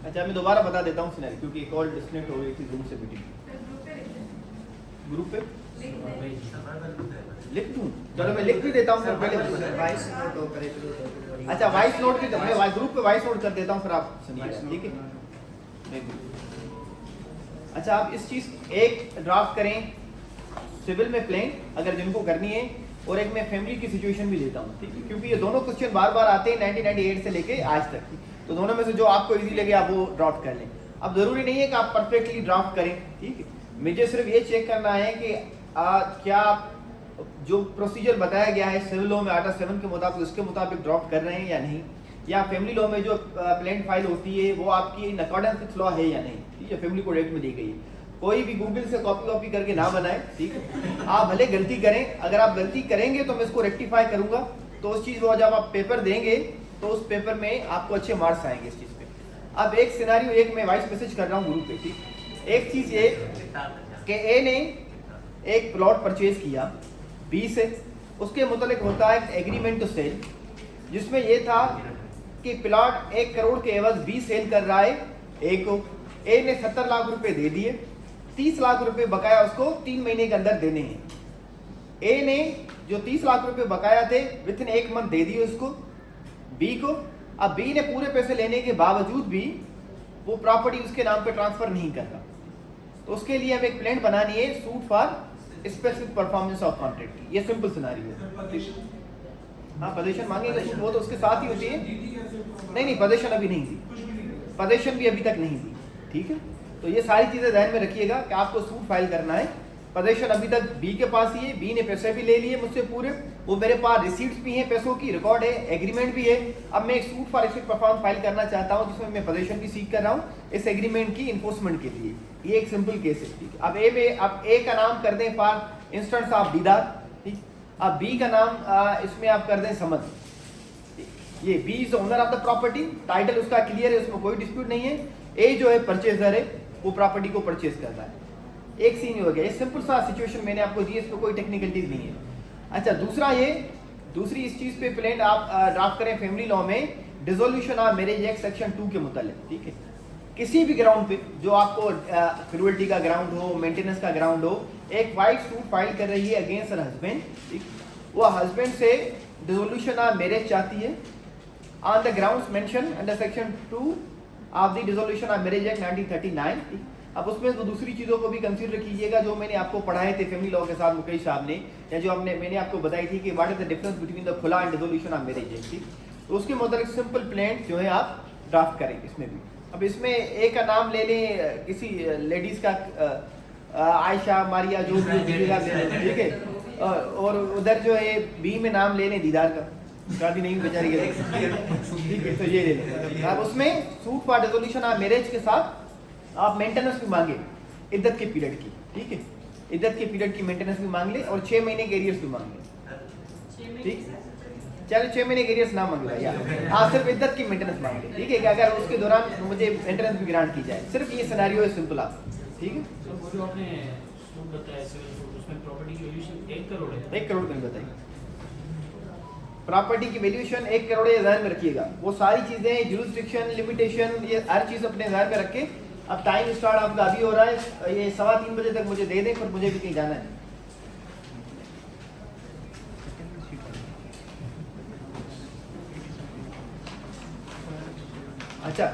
अच्छा, मैं दोबारा बता देता हूँ सिनेरियो, क्योंकि कॉल डिस्कनेक्ट हो गई थी जूम से मीटिंग। ग्रुप पे लिख दूँ? चलो मैं लिख भी देता हूँ, पहले वॉइस नोट हो करे तो। अच्छा, वॉइस नोट भी मैं ग्रुप पे वॉइस नोट कर देता हूँ, फिर आप सुनिए, ठीक है? अच्छा, आप इस चीज एक ड्राफ्ट करें सिविल में प्लेन, अगर जिनको करनी है, और एक मैं फैमिली की सिचुएशन भी लेता हूँ, ठीक है? क्योंकि ये दोनों क्वेश्चन बार बार आते हैं 1998 से लेके आज तक, तो दोनों में से जो आपको इजी लगे आप वो ड्राफ्ट कर लें। अब जरूरी नहीं है कि आप परफेक्टली ड्राफ्ट करें, ठीक है? मुझे सिर्फ ये चेक करना है कि क्या जो प्रोसीजर बताया गया है सिविल लॉ में आर्टिकल 7 के मुताबिक, उसके मुताबिक ड्राफ्ट कर रहे हैं या नहीं, या फैमिली लॉ में जो प्लेन फाइल होती है वो आपकी इन अकॉर्डेंस विथ लॉ है या नहीं, ठीक है? फैमिली कोड एक्ट में दी गई है। कोई भी गूगल से कॉपी करके ना बनाए, ठीक है? आप भले गलती करें, अगर आप गलती करेंगे तो मैं इसको रेक्टिफाई करूंगा, तो उस चीज़ को जब आप पेपर देंगे तो उस पेपर में आपको अच्छे मार्क्स आएंगे इस चीज़ पे। अब एक सिनेरियो, एक मैं वॉइस मैसेज कर रहा हूँ ग्रुप पे, ठीक? एक चीज़ ये कि ए ने एक प्लॉट परचेज किया बी से, उसके मुतालिक होता है एग्रीमेंट टू सेल, जिसमें ये था कि प्लॉट 1 करोड़ के एवज बी सेल कर रहा है ए को। ए ने 70 लाख रुपए दे दिए, 30 लाख रुपए बकाया उसको 3 महीने के अंदर देने हैं। ए ने जो 30 लाख रुपए बकाया थे विथिन 1 मंथ दे दिए उसको बी को। अब बी ने पूरे पैसे लेने के बावजूद भी वो प्रॉपर्टी उसके नाम पे ट्रांसफर नहीं कर रहा, तो उसके लिए हमें एक प्लान बनानी है, suit for specific performance of contract. ये सिंपल सिनेरियो है। हाँ, पोजीशन मांगेगा तो वो तो उसके साथ ही होती है। नहीं, पोजीशन अभी नहीं दी, पोजीशन भी अभी तक नहीं दी, ठीक है? तो ये सारी चीजें ध्यान में रखिएगा कि आपको सूट फाइल करना है। पोजीशन अभी तक बी के पास ही है, बी ने पैसे भी ले लिए मुझसे पूरे, वो मेरे पास रिसीट्स भी हैं, पैसों की रिकॉर्ड है, एग्रीमेंट भी है। अब मैं एक suit for specific performance file करना चाहता हूँ जिसमें मैं पोजीशन भी सीख कर रहा हूँ इस एग्रीमेंट की इन्फोर्समेंट के लिए। ये एक सिंपल केस है, ठीक है? अब ए में अब ए का नाम कर दें फॉर इंस्टेंस ऑफ दीदार, ठीक? अब बी का नाम इसमें आप कर दें समझ। ये B is owner of the property, title उसका क्लियर है, उसमें कोई डिस्प्यूट नहीं है। ए जो है परचेजर है, वो प्रॉपर्टी को परचेज कर रहा है। एक सीन हो गया, ये सिंपल सा सिचुएशन मैंने आपको दी, इसमें कोई टेक्निकलिटीज नहीं है। अच्छा, दूसरा ये दूसरी इस चीज पे प्लान आप ड्राफ्ट करें फैमिली लॉ में dissolution of marriage act section 2 के मुतालिक, ठीक है। किसी भी ग्राउंड पे जो आपको क्रूअल्टी का ग्राउंड हो, मेंटेनेंस का ग्राउंड हो, एक वाइफ सूट फाइल कर रही है अगेंस्ट हर हस्बैंड, ठीक, वो हस्बैंड से डिसोल्यूशन ऑफ मैरिज चाहती है on the grounds mention under section 2 of the dissolution of marriage act 1939, ठीक। अब उसमें वो दूसरी चीज़ों को भी कंसीडर कीजिएगा जो मैंने आपको पढ़ाए थे फैमिली लॉ के साथ मुकेश साहब ने, या जो मैंने आपको बताई थी कि what is the difference between the खुला and dissolution of marriage act, ठीक। तो उसके मुताबिक सिंपल प्लान जो है आप ड्राफ्ट करेंगे इसमें भी। अब इसमें एक का नाम ले लें, किसी लेडीज का आयशा, मारिया, जो भी ठीक है, और उधर जो है बी में नाम ले लें दीदार का, शादी नहीं बेचारी के, ठीक है, तो ये ले लें। अब उसमें suit for dissolution of marriage के साथ आप मेंटेनेंस भी मांगे इद्दत के पीरियड की, ठीक है, इद्दत के पीरियड की मेंटेनेंस भी मांग ले और 6 महीने के एरियर्स भी मांग ले, ठीक। चलो 6 महीने के एरियर्स ना मांगे या आप सिर्फ इद्दत की मेंटेनेंस मांग ले, ठीक है, कि अगर उसके दौरान मुझे मेंटेनेंस भी ग्रांट की जाए, सिर्फ ये सिनेरियो है सिंपल आप, ठीक है। तो वो जो आपने सूट बताया सिविल सूट, उसमें प्रॉपर्टी की वैल्यूएशन 1 करोड़ है। 1 करोड़ नहीं बताइए, प्रॉपर्टी की वैल्यूएशन 1 करोड़ है, ध्यान में रखिएगा। वो सारी चीजें ज्यूरिसडिक्शन, लिमिटेशन, ये हर चीज अपने ध्यान में रख के। अब टाइम स्टार्ट आपका अभी हो रहा है, ये 3:15 बजे तक मुझे दे दें, पर मुझे भी कहीं जाना है। अच्छा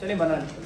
चलिए बना लीजिए।